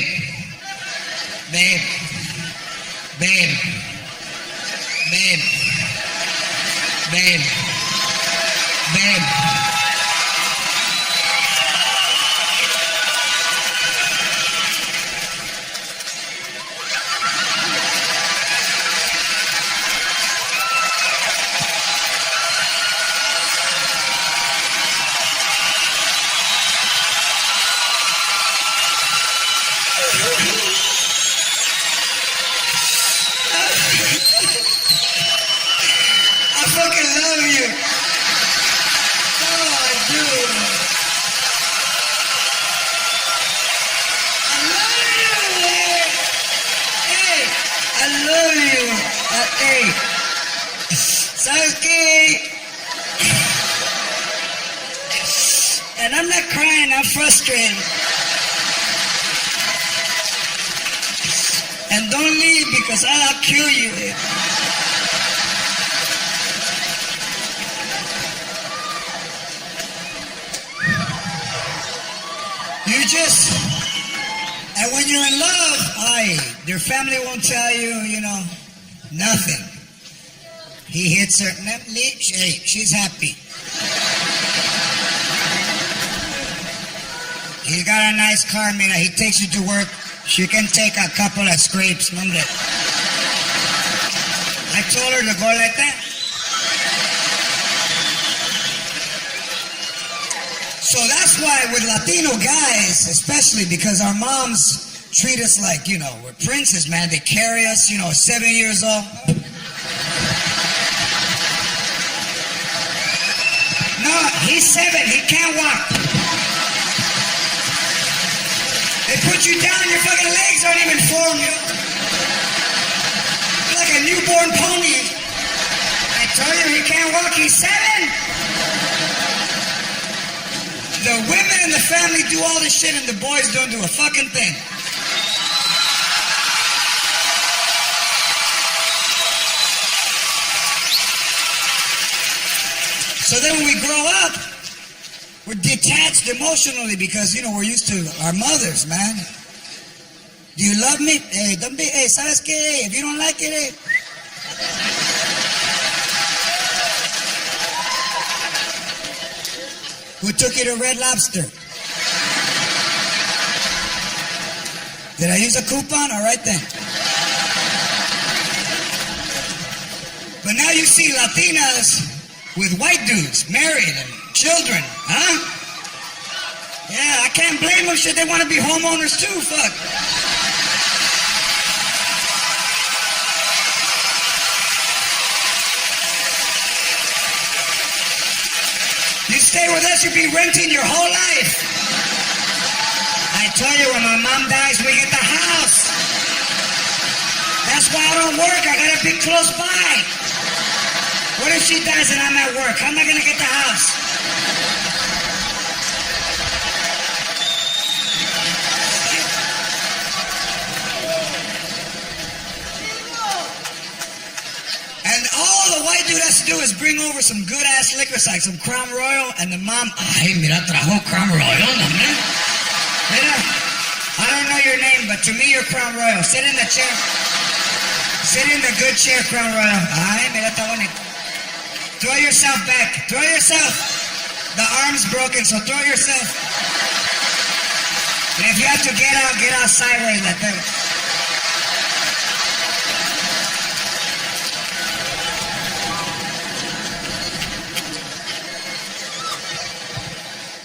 And I'm not crying, I'm frustrated. And don't leave because I'll kill you. And when you're in love, your family won't tell you, you know, nothing. He hits her, hey, she's happy. He's got a nice car, mira. He takes you to work. She can take a couple of scrapes, hombre. I told her to go like that. So that's why with Latino guys, especially because our moms treat us like, you know, we're princes, man. They carry us, you know, 7 years old. No, he's 7. He can't walk. They put you down, your fucking legs aren't even formed. You're like a newborn pony. I told you he can't walk, he's 7. The women in the family do all this shit and the boys don't do a fucking thing. So then when we grow up, we're detached emotionally because, you know, we're used to our mothers, man. Do you love me? Hey, don't be, hey, ¿sabes qué? If you don't like it, hey. Who took you to Red Lobster? Did I use a coupon? All right then. But now you see Latinas with white dudes, married and children, huh? Yeah, I can't blame them. Shit, they want to be homeowners too. Fuck. You stay with us, you'll be renting your whole life. I told you, when my mom dies, we get the house. That's why I don't work. I gotta be close by. What if she dies and I'm at work? How am I gonna get the house? And all the white dude has to do is bring over some good-ass liquor, like some Crown Royal, and the mom, ay, mira, trajo Crown Royal, no, man. Mira, I don't know your name, but to me you're Crown Royal. Sit in the chair. Sit in the good chair, Crown Royal. Ay, mira, está bonito. Throw yourself back. Throw yourself. The arm's broken, so throw yourself. And if you have to get out sideways like that.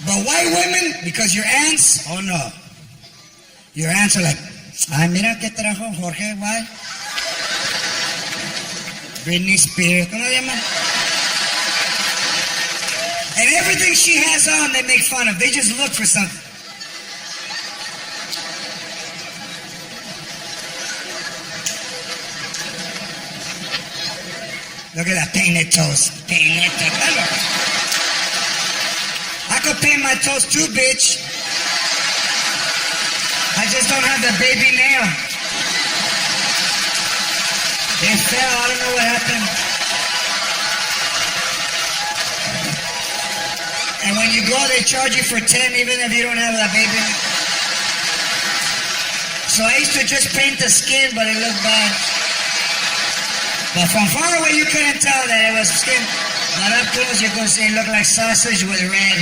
But white women, because your aunts, oh no. Your aunts are like, ay, mira que trajo Jorge, why? Britney Spears, ¿cómo se llama? And everything she has on, they make fun of. They just look for something. Look at that, painted toes. Painted toes. I could paint my toes too, bitch. I just don't have the baby nail. They fell, I don't know what happened. And when you go, they charge you for 10 even if you don't have that baby. So I used to just paint the skin, but it looked bad. But from far away, you couldn't tell that it was skin. But up close, you could see it looked like sausage with red.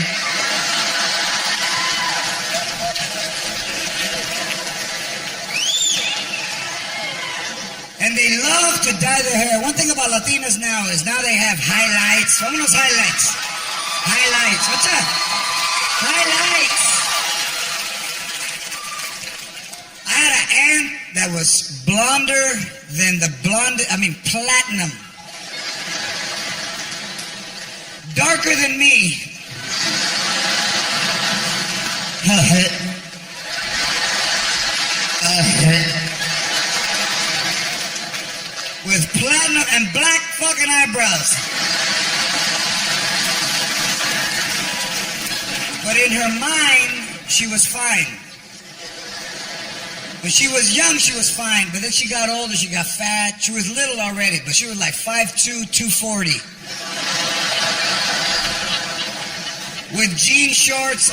And they love to dye their hair. One thing about Latinas now is now they have highlights. Vámonos highlights. Highlights. What's up? Highlights. I had an aunt that was blonder than the blonde, platinum. Darker than me. With platinum and black fucking eyebrows. But in her mind, she was fine. When she was young, she was fine. But then she got older, she got fat. She was little already, but she was like 5'2", 240. With jean shorts.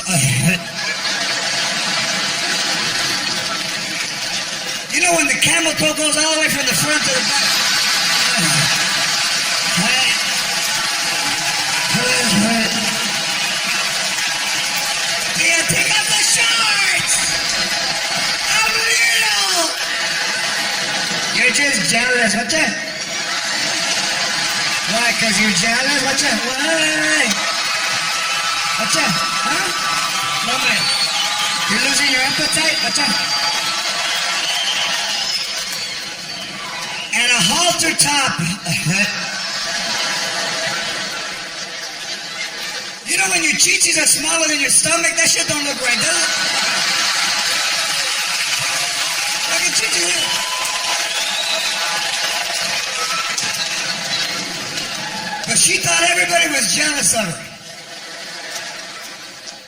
You know when the camel toe goes all the way from the front to the back? Yeah, take off the shorts! I'm little! You're just jealous, what's that? Why, because you're jealous? What's that? Why? What's that? Huh? No, man. You're losing your appetite? What's that? And a halter top. You know when your chichis are smaller than your stomach? That shit don't look right, does it? Look at chichis. But she thought everybody was jealous of her.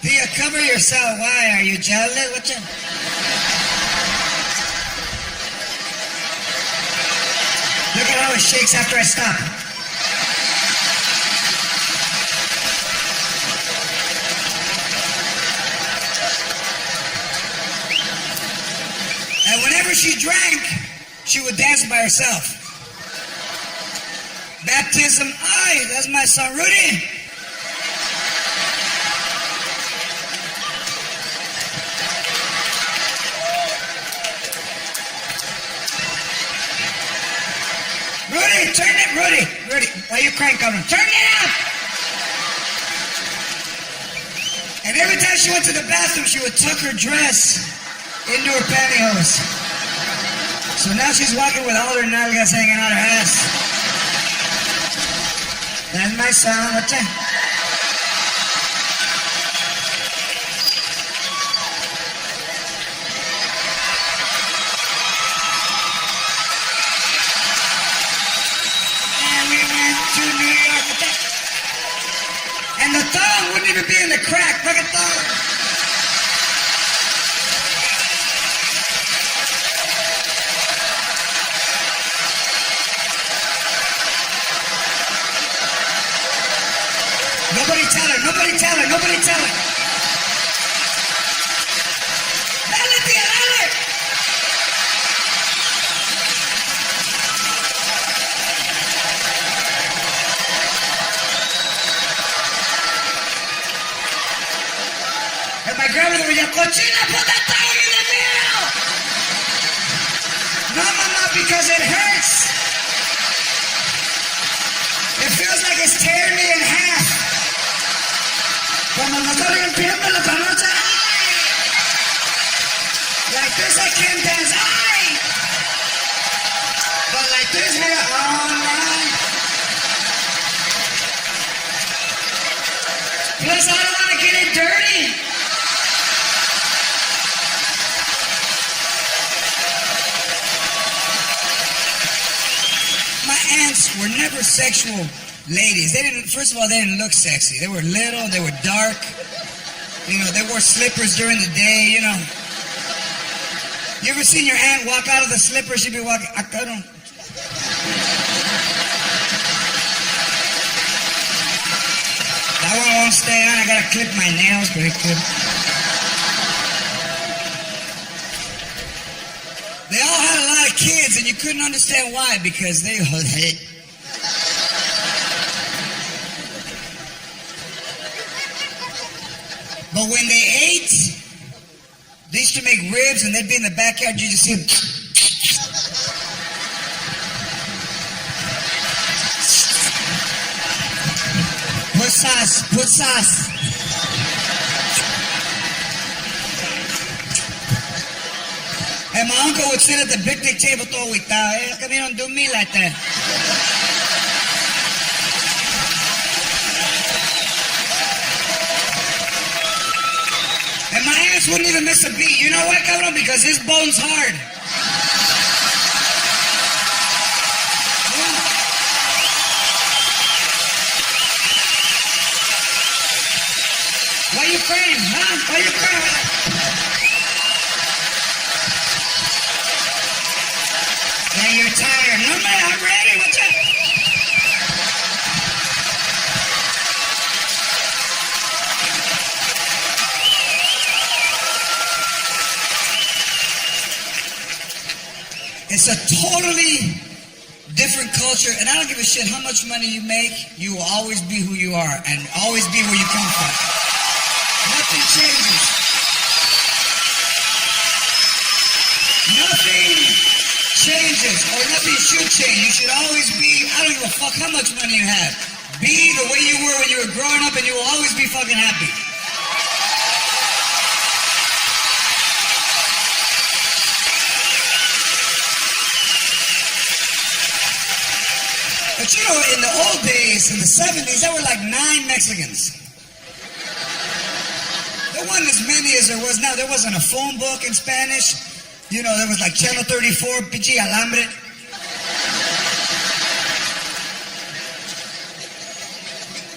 Thea, cover yourself. Why? Are you jealous? What's up? Look at how it shakes after I stop. And whenever she drank, she would dance by herself. Baptism, aye, that's my son Rudy. Rudy, why you crying, cabrón? Turn it up! And every time she went to the bathroom, she would tuck her dress into her pantyhose. So now she's walking with all her nalgas hanging out her ass. That's my son, what's that? And the thong wouldn't even be in the crack. Look at thong. Nobody tell her. Dale, tía, dale. And my grandmother would yell, Cochina, put that thong in the middle! No, mama, because it hurts. It feels like it's tearing me in half. Cuando me estoy limpiando la panocha, ay! Like this I can't dance, ay! But like this here, oh man. Plus I don't want to get it dirty. My aunts were never sexual ladies. First of all, they didn't look sexy. They were little, they were dark. You know, they wore slippers during the day, you know. You ever seen your aunt walk out of the slippers? She'd be walking, I don't. That one won't stay on. I gotta clip my nails pretty quick. They all had a lot of kids, and you couldn't understand why, because they But when they ate, they used to make ribs, and they'd be in the backyard. You just see them. Put sauce. And my uncle would sit at the picnic table todo agüitado. How come you don't do me like that? And my ass wouldn't even miss a beat. You know why, cabrón? Because his bone's hard. Why you crying, huh? Why you crying? Yeah, you're tired. No, man, I'm ready. What's up? It's a totally different culture, and I don't give a shit how much money you make. You will always be who you are and always be where you come from. Nothing changes. Nothing changes, or nothing should change. You should always be, I don't give a fuck how much money you have. Be the way you were when you were growing up, and you will always be fucking happy. But you know, in the old days, in the 70s, there were like 9 Mexicans. There wasn't as many as there was now. There wasn't a phone book in Spanish. You know, there was like Channel 34, Pichi Alambre.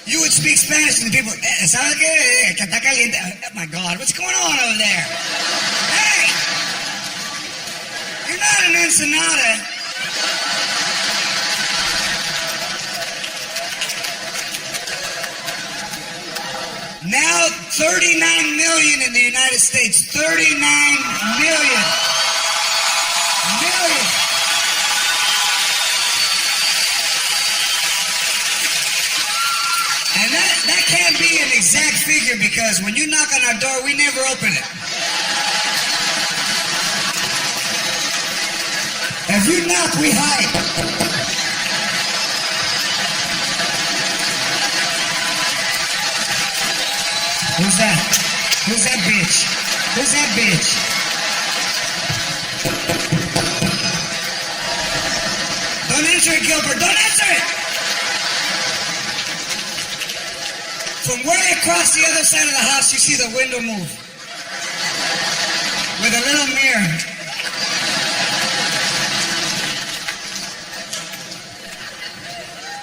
You would speak Spanish to the people. ¿Sabes qué? Que está caliente. Oh my God, what's going on over there? Hey! You're not an Ensenada. Now 39 million in the United States. 39 million. And that can't be an exact figure, because when you knock on our door, we never open it. If you knock, we hide. Who's that? Who's that bitch? Who's that bitch? Don't answer it, Gilbert. Don't answer it! From way across the other side of the house, you see the window move. With a little mirror.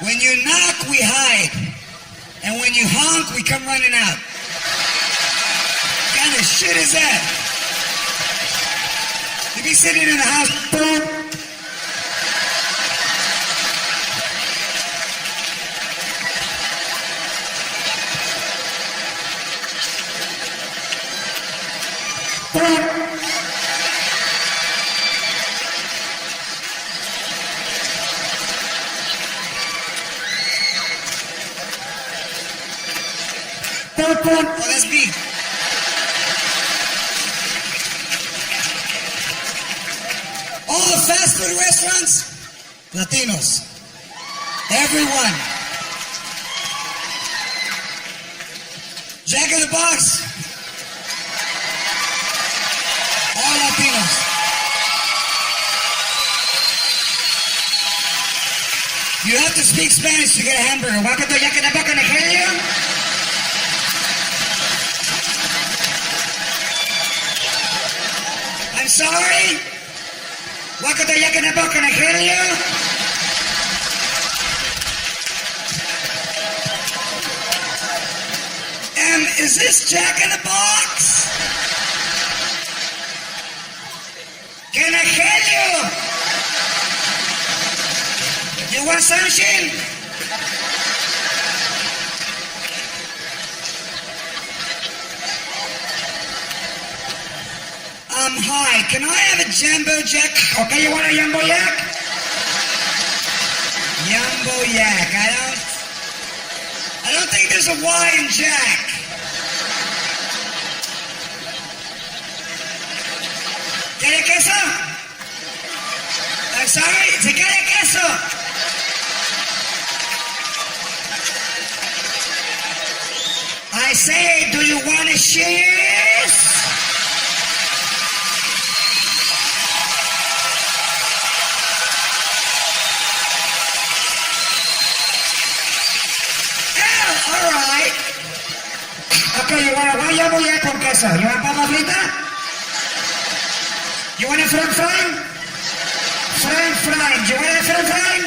When you knock, we hide. And when you honk, we come running out. What kind of shit is that? You be sitting in the house, boom. Oh, that's me. All the fast food restaurants, Latinos. Everyone. Jack in the Box, all Latinos. You have to speak Spanish to get a hamburger. Welcome to Jack in the Box, Nigeria. I'm sorry? Welcome to Jack in the Box, Nigeria. Is this Jack in the Box? Can I hear you? You want something? Hi, can I have a Jumbo Jack? Okay, you want a Jumbo Jack? Jumbo Jack, I don't think there's a Y in Jack. ¿Quiere queso? I'm sorry, ¿se quiere queso? I say, do you want a cheese? Oh, all right. Okay, you want one Jumbo Jack con queso? You want papa frita? You want a French fry? French fry. You want a French fry?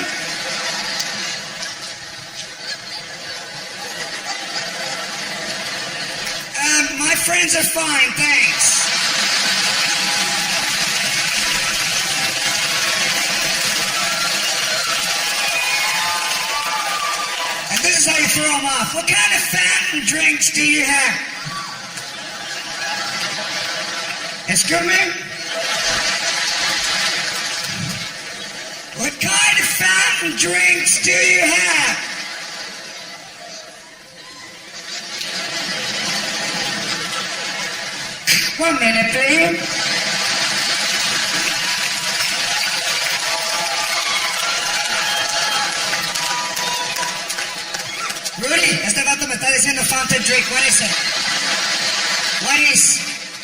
My friends are fine, thanks. And this is how you throw them off. What kind of fountain drinks do you have? Excuse me? What kind of fountain drinks do you have? One minute, please. Rudy, este vato me está diciendo fountain drink. What is it?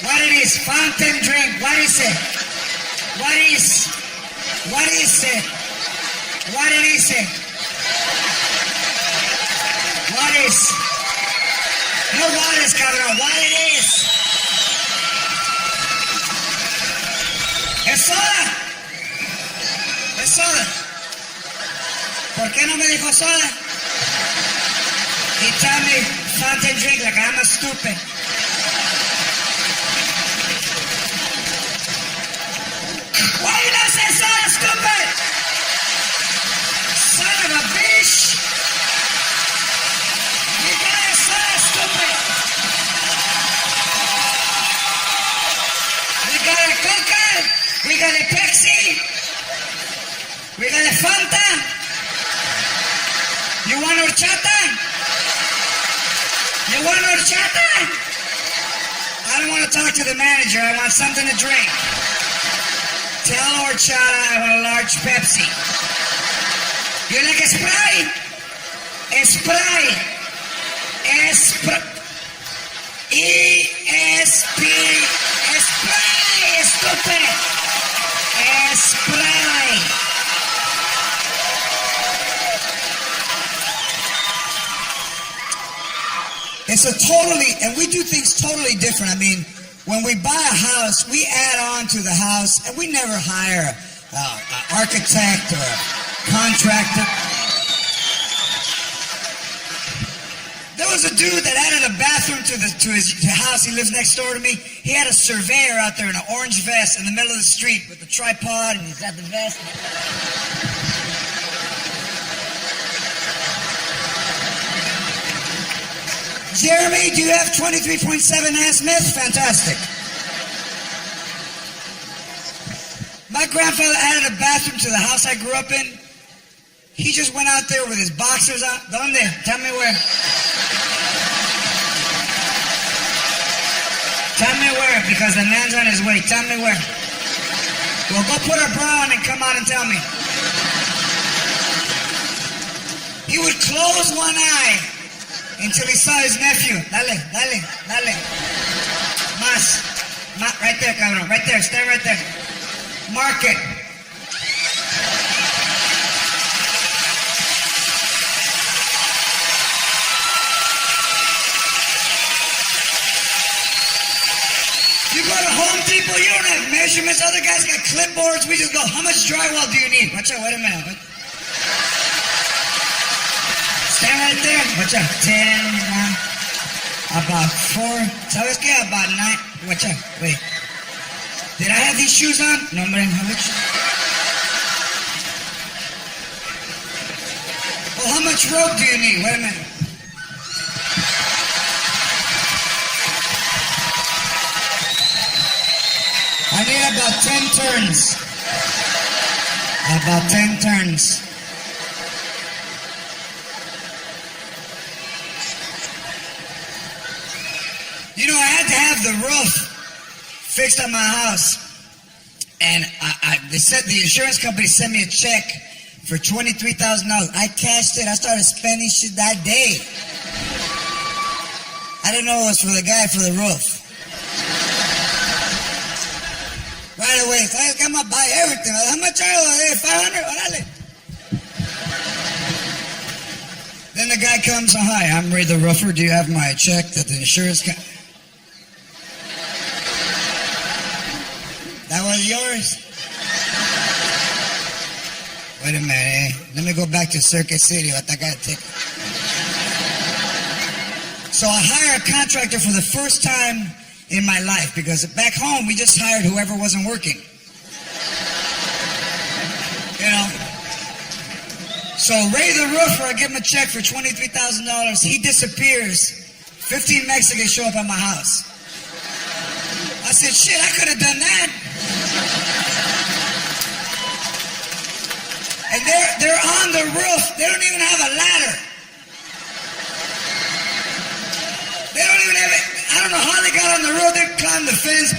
What it is? Fountain drink. What is it? What is it? What is it? What is it? What is? No what is, cabrón. What it is? Es soda. Es soda. ¿Por qué no me dijo soda? He told me fountain drink like I'm a stupid. Why you not say soda, stupid? Son of a bitch! You got a soda, stupid! We got a Coca, we got a Pepsi, we got a Fanta. You want horchata? You want horchata? I don't want to talk to the manager, I want something to drink. Tell horchata I want a large Pepsi. You like a Sprite? Sprite. ESP. Spray, stupid. Spray. It's a totally, and we do things totally different. I mean, when we buy a house, we add on to the house, and we never hire an architect or a contractor. There was a dude that added a bathroom to his house. He lives next door to me. He had a surveyor out there in an orange vest in the middle of the street with a tripod, and he's got the vest. Jeremy, do you have 23.7 ass meth? Fantastic. My grandfather added a bathroom to the house I grew up in. He just went out there with his boxers on. ¿Dónde? Tell me where. Tell me where, because the man's on his way. Tell me where. Well, go put a bra on and come out and tell me. He would close one eye until he saw his nephew. Dale, dale, dale. Más. Right there, cabrón. Right there. Stay right there. Mark it. You go to Home Depot, you don't have measurements. Other guys got clipboards. We just go, how much drywall do you need? Watch out, wait a minute. Stand right there. Watch out. 10, about 4. ¿Sabes qué? About 9. Watch out. Wait. Did I have these shoes on? No, hombre. Well, how much rope do you need? Wait a minute. I need about 10 turns. About 10 turns. You know, I had to have the roof fixed on my house. And they said the insurance company sent me a check for $23,000. I cashed it. I started spending shit that day. I didn't know it was for the guy for the roof. Right away, ¿sabes qué? I'm gonna buy everything. How much are you? 500? Orale. Then the guy comes, hi, I'm Ray the Roofer. Do you have my check that the insurance company... That was yours? Wait a minute. Let me go back to Circuit City. I think I gotta take it. So I hire a contractor for the first time in my life, because back home we just hired whoever wasn't working. You know? So Ray the Roofer, I give him a check for $23,000. He disappears. 15 Mexicans show up at my house. I said, shit, I could have done that. And they're on the roof. They don't even have a ladder. They don't even have it. I don't know how they got on the road. They climbed the fence.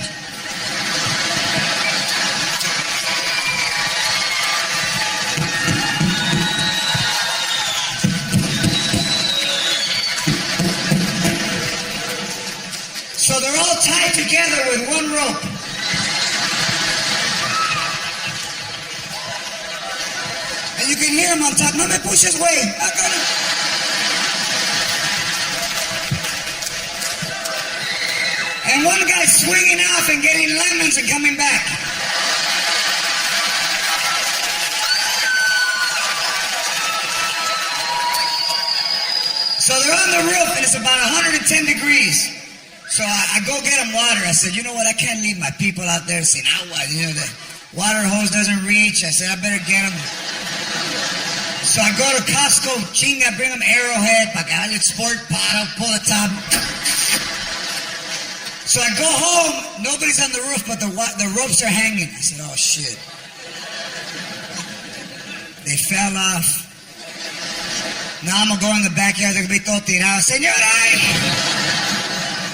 So they're all tied together with one rope. And you can hear them on top. No me pushes way. And one guy's swinging off and getting lemons and coming back. So they're on the roof and it's about 110 degrees. So I go get them water. I said, you know what? I can't leave my people out there saying, you know, the water hose doesn't reach. I said, I better get them. So I go to Costco, chinga, bring them Arrowhead, para que hagan sport bottle, pull the top. So I go home, nobody's on the roof, but the ropes are hanging. I said, oh shit. They fell off. Now I'm gonna go in the backyard, they're gonna be todo tirado. Señora,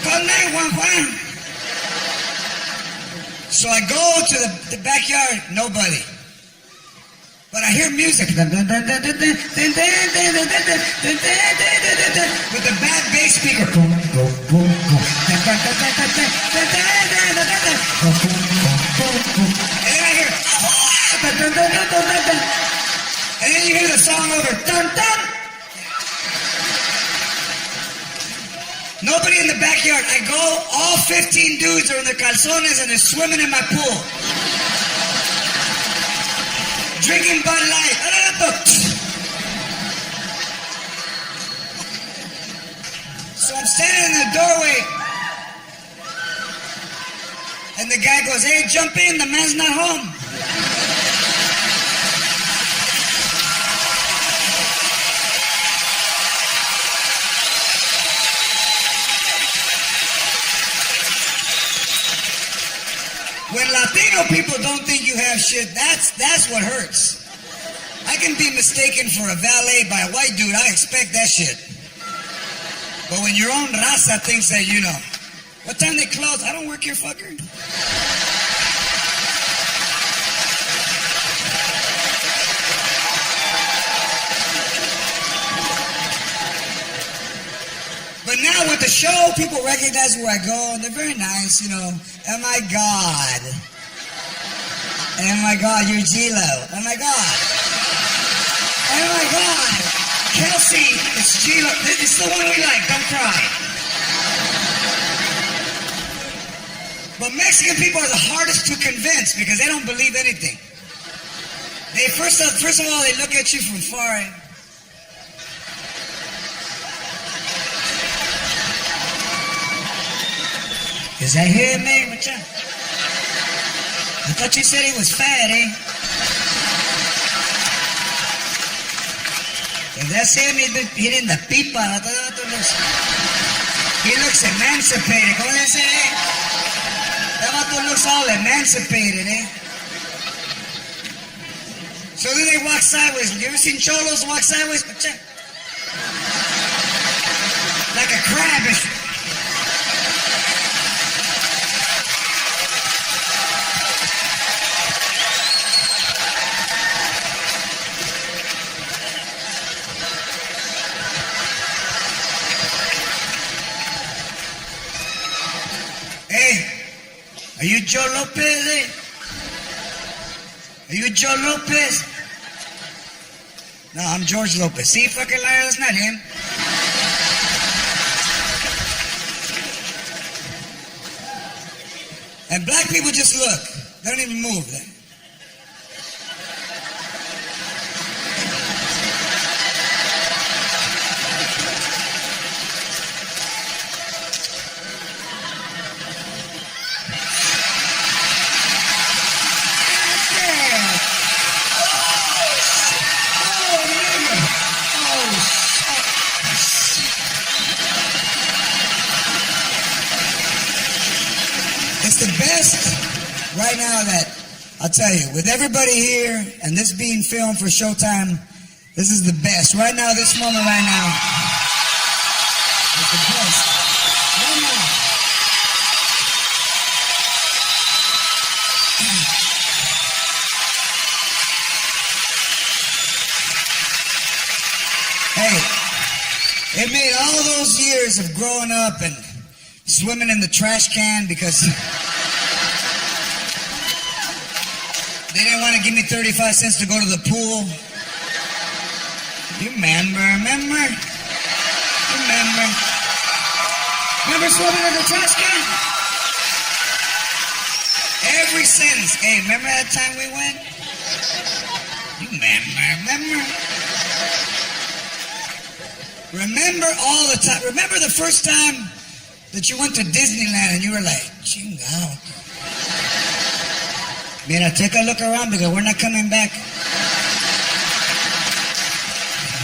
call 911. So I go to the backyard, nobody. But I hear music with the bad bass speaker. then I hear, and then you hear the song over, dun dun. Nobody in the backyard. I go, all 15 dudes are in their calzones and they're swimming in my pool. Drinking Bud Light. So I'm standing in the doorway. And the guy goes, hey, jump in, the man's not home. When Latino people don't think you have shit, that's what hurts. I can be mistaken for a valet by a white dude, I expect that shit. But when your own raza thinks that, you know, what time they close? I don't work here, fucker. But now with the show, people recognize where I go, and they're very nice, you know. Oh my God. Oh my God, you're G-Lo. Oh my God. Oh my God. Kelsey, it's G-Lo. It's the one we like, don't cry. But Mexican people are the hardest to convince because they don't believe anything. They first of all, they look at you from far. Is that him, man? What's up? I thought you said he was fat, eh? If that's him, he's been hitting the pipa. He looks emancipated. Come on, say, eh? That vato looks all emancipated, eh? So then they walk sideways. You ever seen cholos walk sideways? What's up? Like a crab. Are you Joe Lopez, eh? Are you Joe Lopez? No, I'm George Lopez. See, fucking liar, that's not him. And black people just look. They don't even move. Right now that, I'll tell you, with everybody here and this being filmed for Showtime, this is the best. Right now, this moment right now, is the best. Right now. Hey, it made all those years of growing up and swimming in the trash can because they didn't want to give me 35 cents to go to the pool. You remember? Remember swimming in the trash can? Every sentence. Hey, remember that time we went? You remember? Remember all the time. Remember the first time that you went to Disneyland and you were like, chingao. Mira, take a look around because we're not coming back.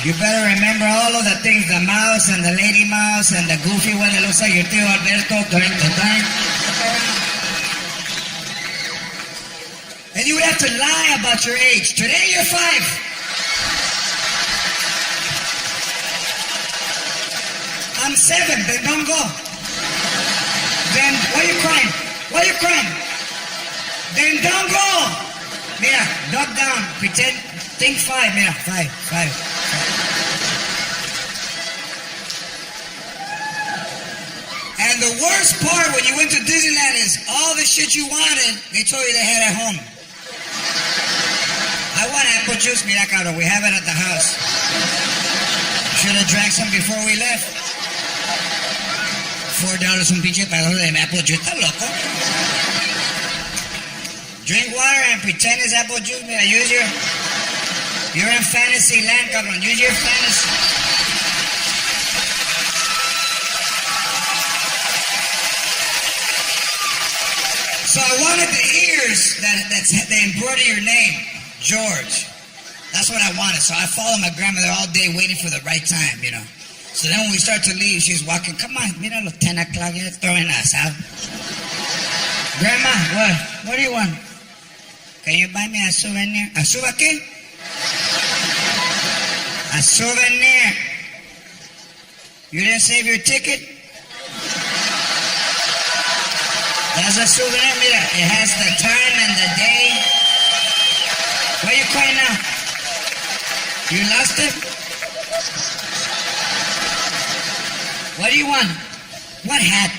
You better remember all of the things, the mouse and the lady mouse and the goofy one that looks like your tío Alberto during the time. And you would have to lie about your age. Today you're 5. I'm 7, then don't go. Then, why are you crying? Why are you crying? Then don't go. Mira, duck down. Pretend, think 5. Mira, 5. And the worst part when you went to Disneyland is all the shit you wanted, they told you they had at home. I want apple juice, mira cabrón, we have it at the house. Should have drank some before we left. $4 un pinche pedazo de apple juice, ¿estás loco? Drink water and pretend it's apple juice, mira, you're in fantasy land, cabrón, use your fantasy. So I wanted the ears that they embroider your name, George. That's what I wanted. So I followed my grandmother all day waiting for the right time, you know. So then when we start to leave, she's walking, come on, mira los 10 o'clock, you're throwing us out. Grandma, what do you want? Can you buy me a souvenir? ¿A suba qué? A souvenir. You didn't save your ticket? That's a souvenir, mira, it has the time and the day. Why are you crying now? You lost it? What do you want? What hat?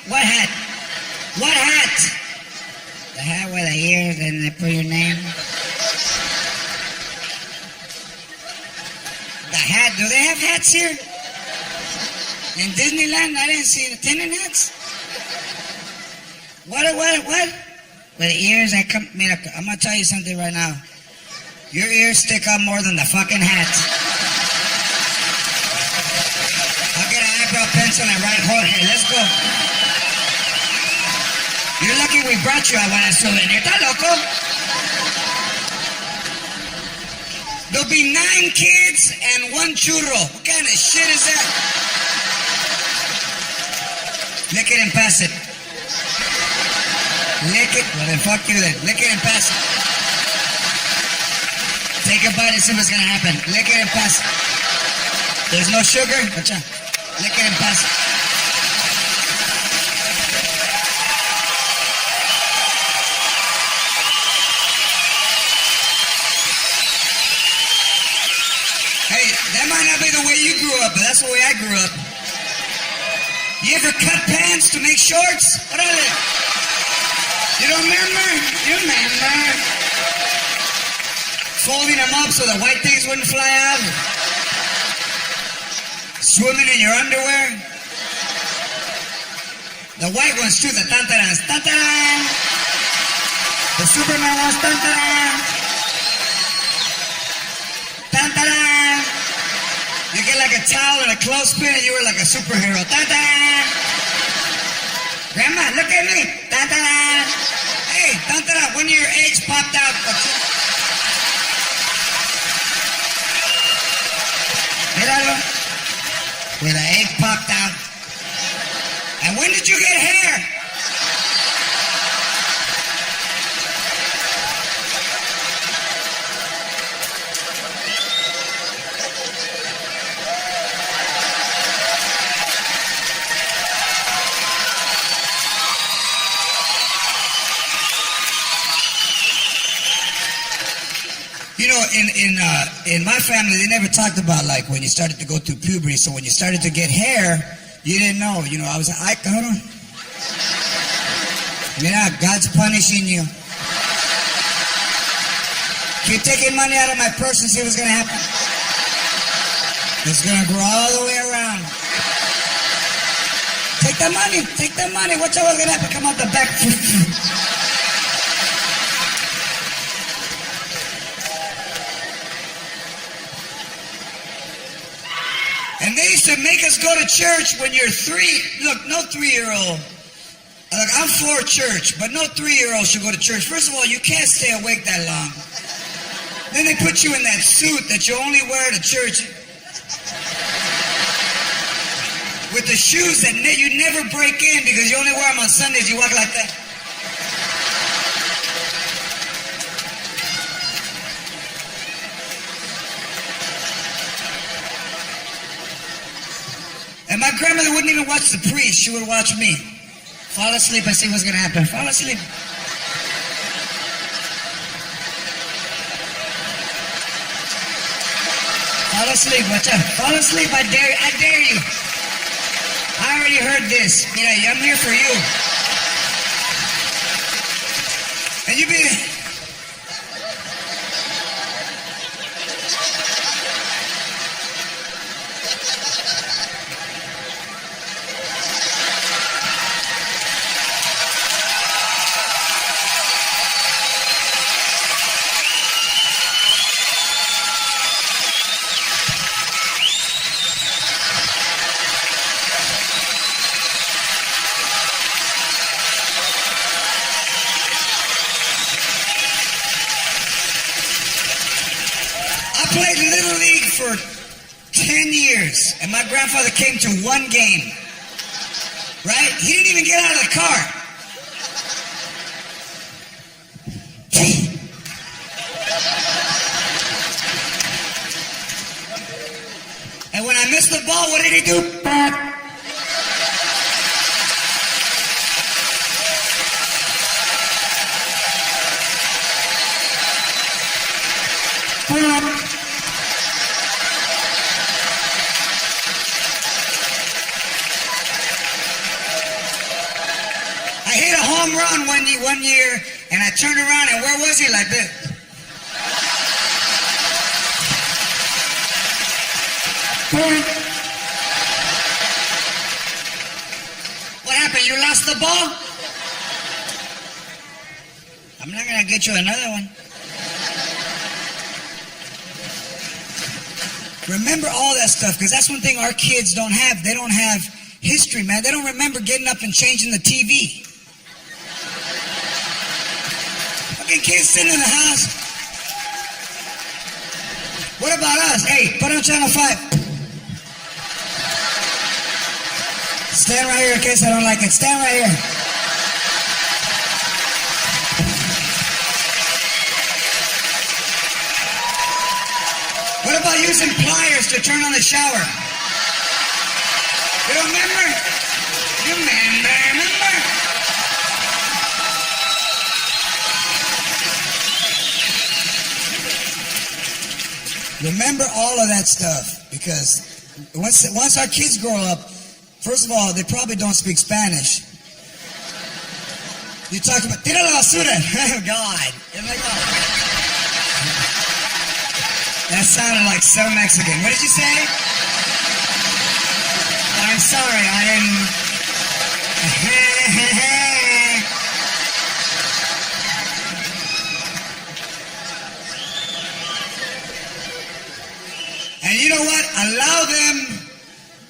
What hat? What hat? The hat with the ears and they put your name. The hat, do they have hats here? In Disneyland, I didn't see the tenant hats. What? With the ears that come, mira, I'm gonna tell you something right now. Your ears stick out more than the fucking hat. I'll get an eyebrow pencil and write Jorge, let's go. You're lucky we brought you a buena souvenir, ¿está loco? There'll be 9 kids and 1 churro. What kind of shit is that? Lick it and pass it. Lick it, well then fuck you then. Lick it and pass it. Take a bite and see what's gonna happen. Lick it and pass it. There's no sugar? Watch out. Lick it and pass it. Hey, that might not be the way you grew up, but that's the way I grew up. You ever cut pants to make shorts? Órale. You don't remember? You remember? Folding them up so the white things wouldn't fly out. Swimming in your underwear. The white ones too, the tantarans. Tantaran! The Superman ones, tantaran! Tantaran! You get like a towel and a clothespin and you were like a superhero. Tantaran! Grandma, look at me. Tantaran! Hey, tantaran, when your eggs popped out. Míralo. Where the egg popped out. And when did you get hair? You know, in my family, they never talked about like when you started to go through puberty. So when you started to get hair, you didn't know. You know, I was like, hold on. Mira, God's punishing you. Keep taking money out of my purse and see what's gonna happen. It's gonna grow all the way around. Take the money, take the money. Watch out what's gonna happen. Come out the back. And they used to make us go to church when you're 3. Look, no 3-year-old. Look, I'm for church, but no 3-year-old should go to church. First of all, you can't stay awake that long. Then they put you in that suit that you only wear to church. With the shoes that you never break in because you only wear them on Sundays. You walk like that. And my grandmother wouldn't even watch the priest. She would watch me. Fall asleep and see what's going to happen. Fall asleep. Fall asleep. Watch out. Fall asleep. I dare you. I already heard this. Mira, I'm here for you. And you be... played Little League for 10 years, and my grandfather came to one game. Right? He didn't even get out of the car. And when I missed the ball, what did he do? I hit a home run one year, and I turned around, and where was he? Like this. What happened? You lost the ball? I'm not gonna get you another one. Remember all that stuff, because that's one thing our kids don't have. They don't have history, man. They don't remember getting up and changing the TV. Fucking kids sitting in the house. What about us? Hey, put on Channel 5. Stand right here in case I don't like it. Stand right here. What about using pliers to turn on the shower? You don't remember? You remember? Remember all of that stuff, because once our kids grow up, first of all, they probably don't speak Spanish. You talk about, tira la basura. Oh, God. I'm like, oh. That sounded like so Mexican. What did you say? I'm sorry, I didn't... And you know what? Allow them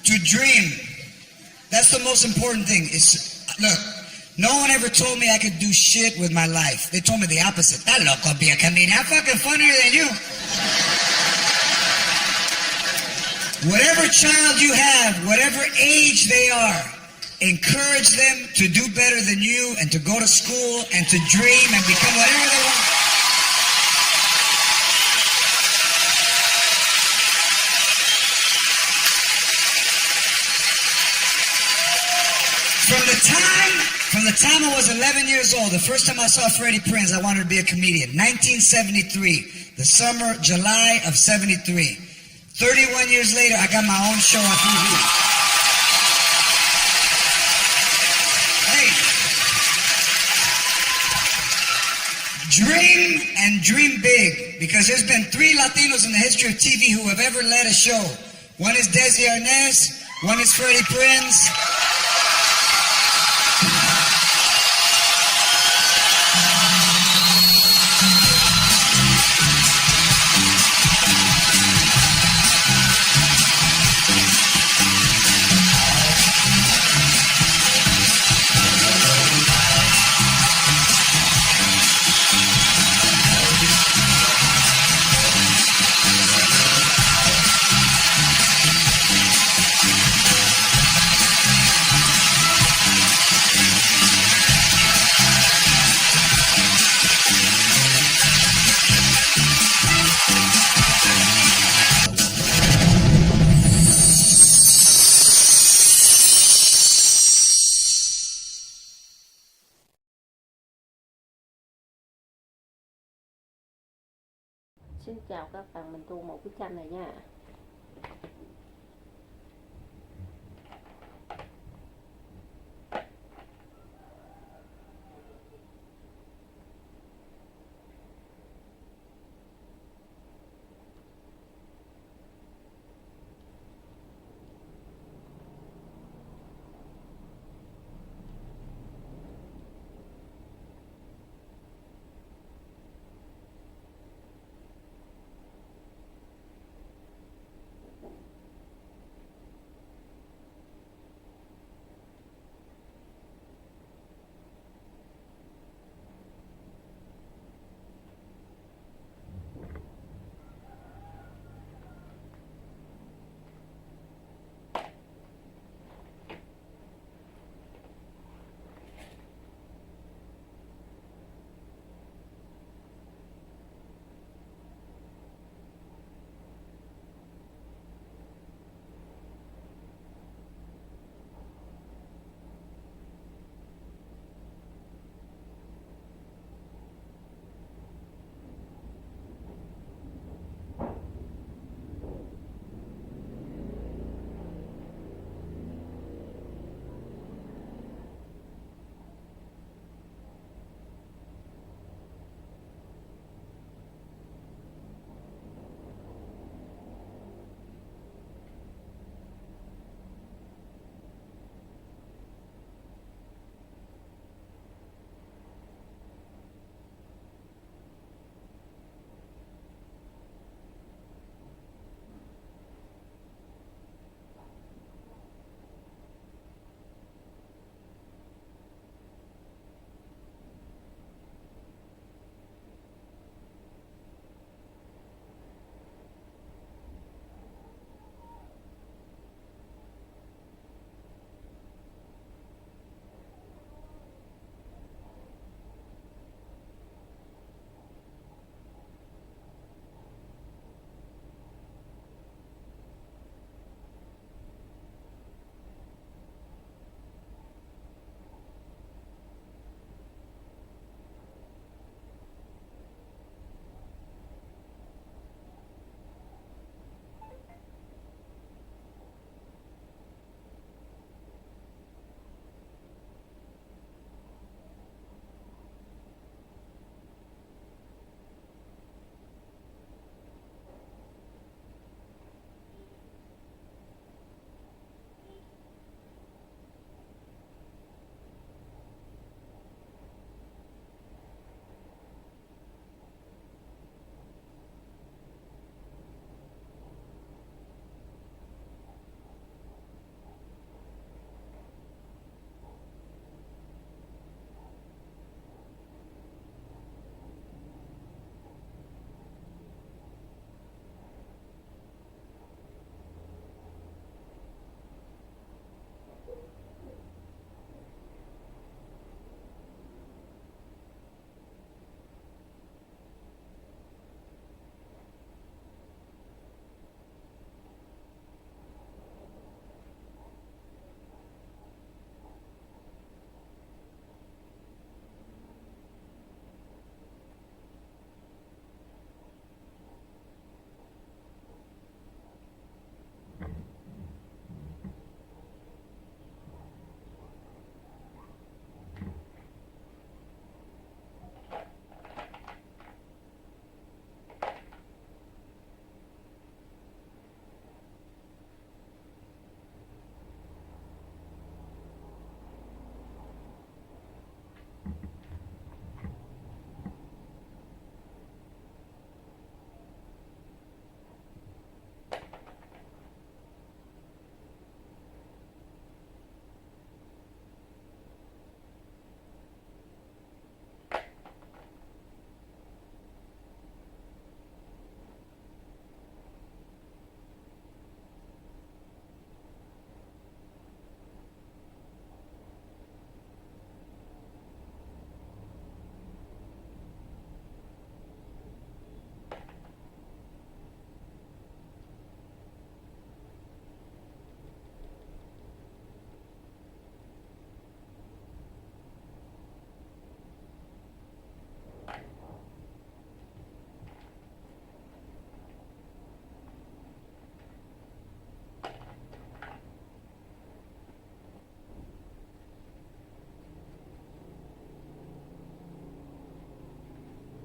to dream. That's the most important thing. Look, no one ever told me I could do shit with my life. They told me the opposite. That loco, vieja, I mean, I'm fucking funnier than you. Whatever child you have, whatever age they are, encourage them to do better than you and to go to school and to dream and become whatever they want. From the time I was 11 years old, the first time I saw Freddie Prinze, I wanted to be a comedian. 1973, the summer, July of 73. 31 years later, I got my own show on TV. Hey, dream and dream big, because there's been 3 Latinos in the history of TV who have ever led a show. One is Desi Arnaz, one is Freddie Prinze. Xin chào các bạn, mình thu một bức tranh này nha.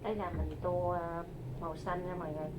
Đây là mình tô màu xanh nha mọi người.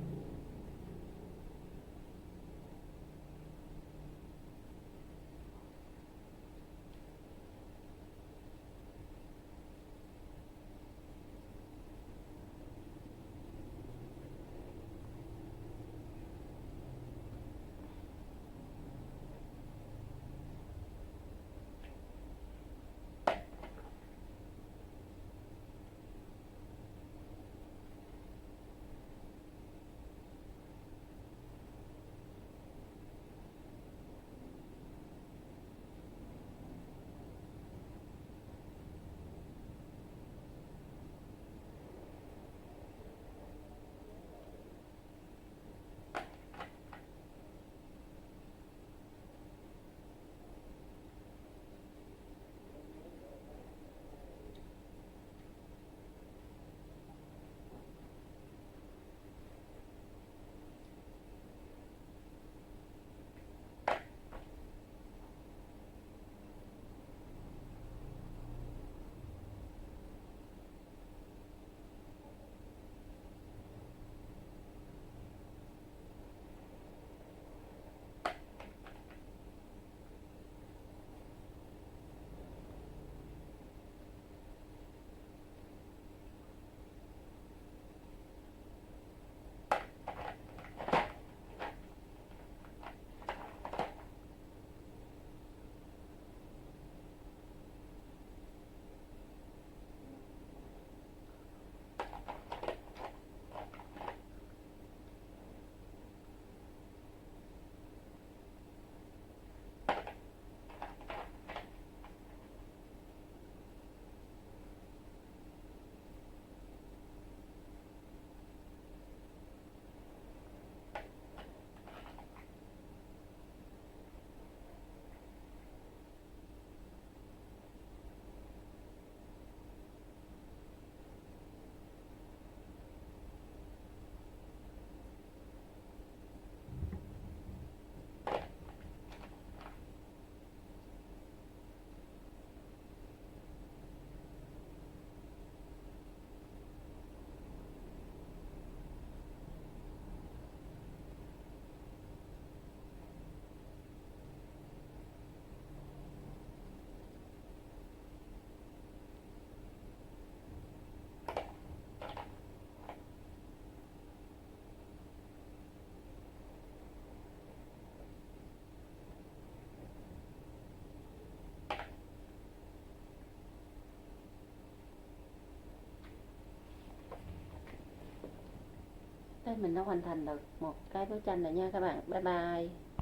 Đây mình đã hoàn thành được một cái bức tranh rồi nha các bạn. Bye bye.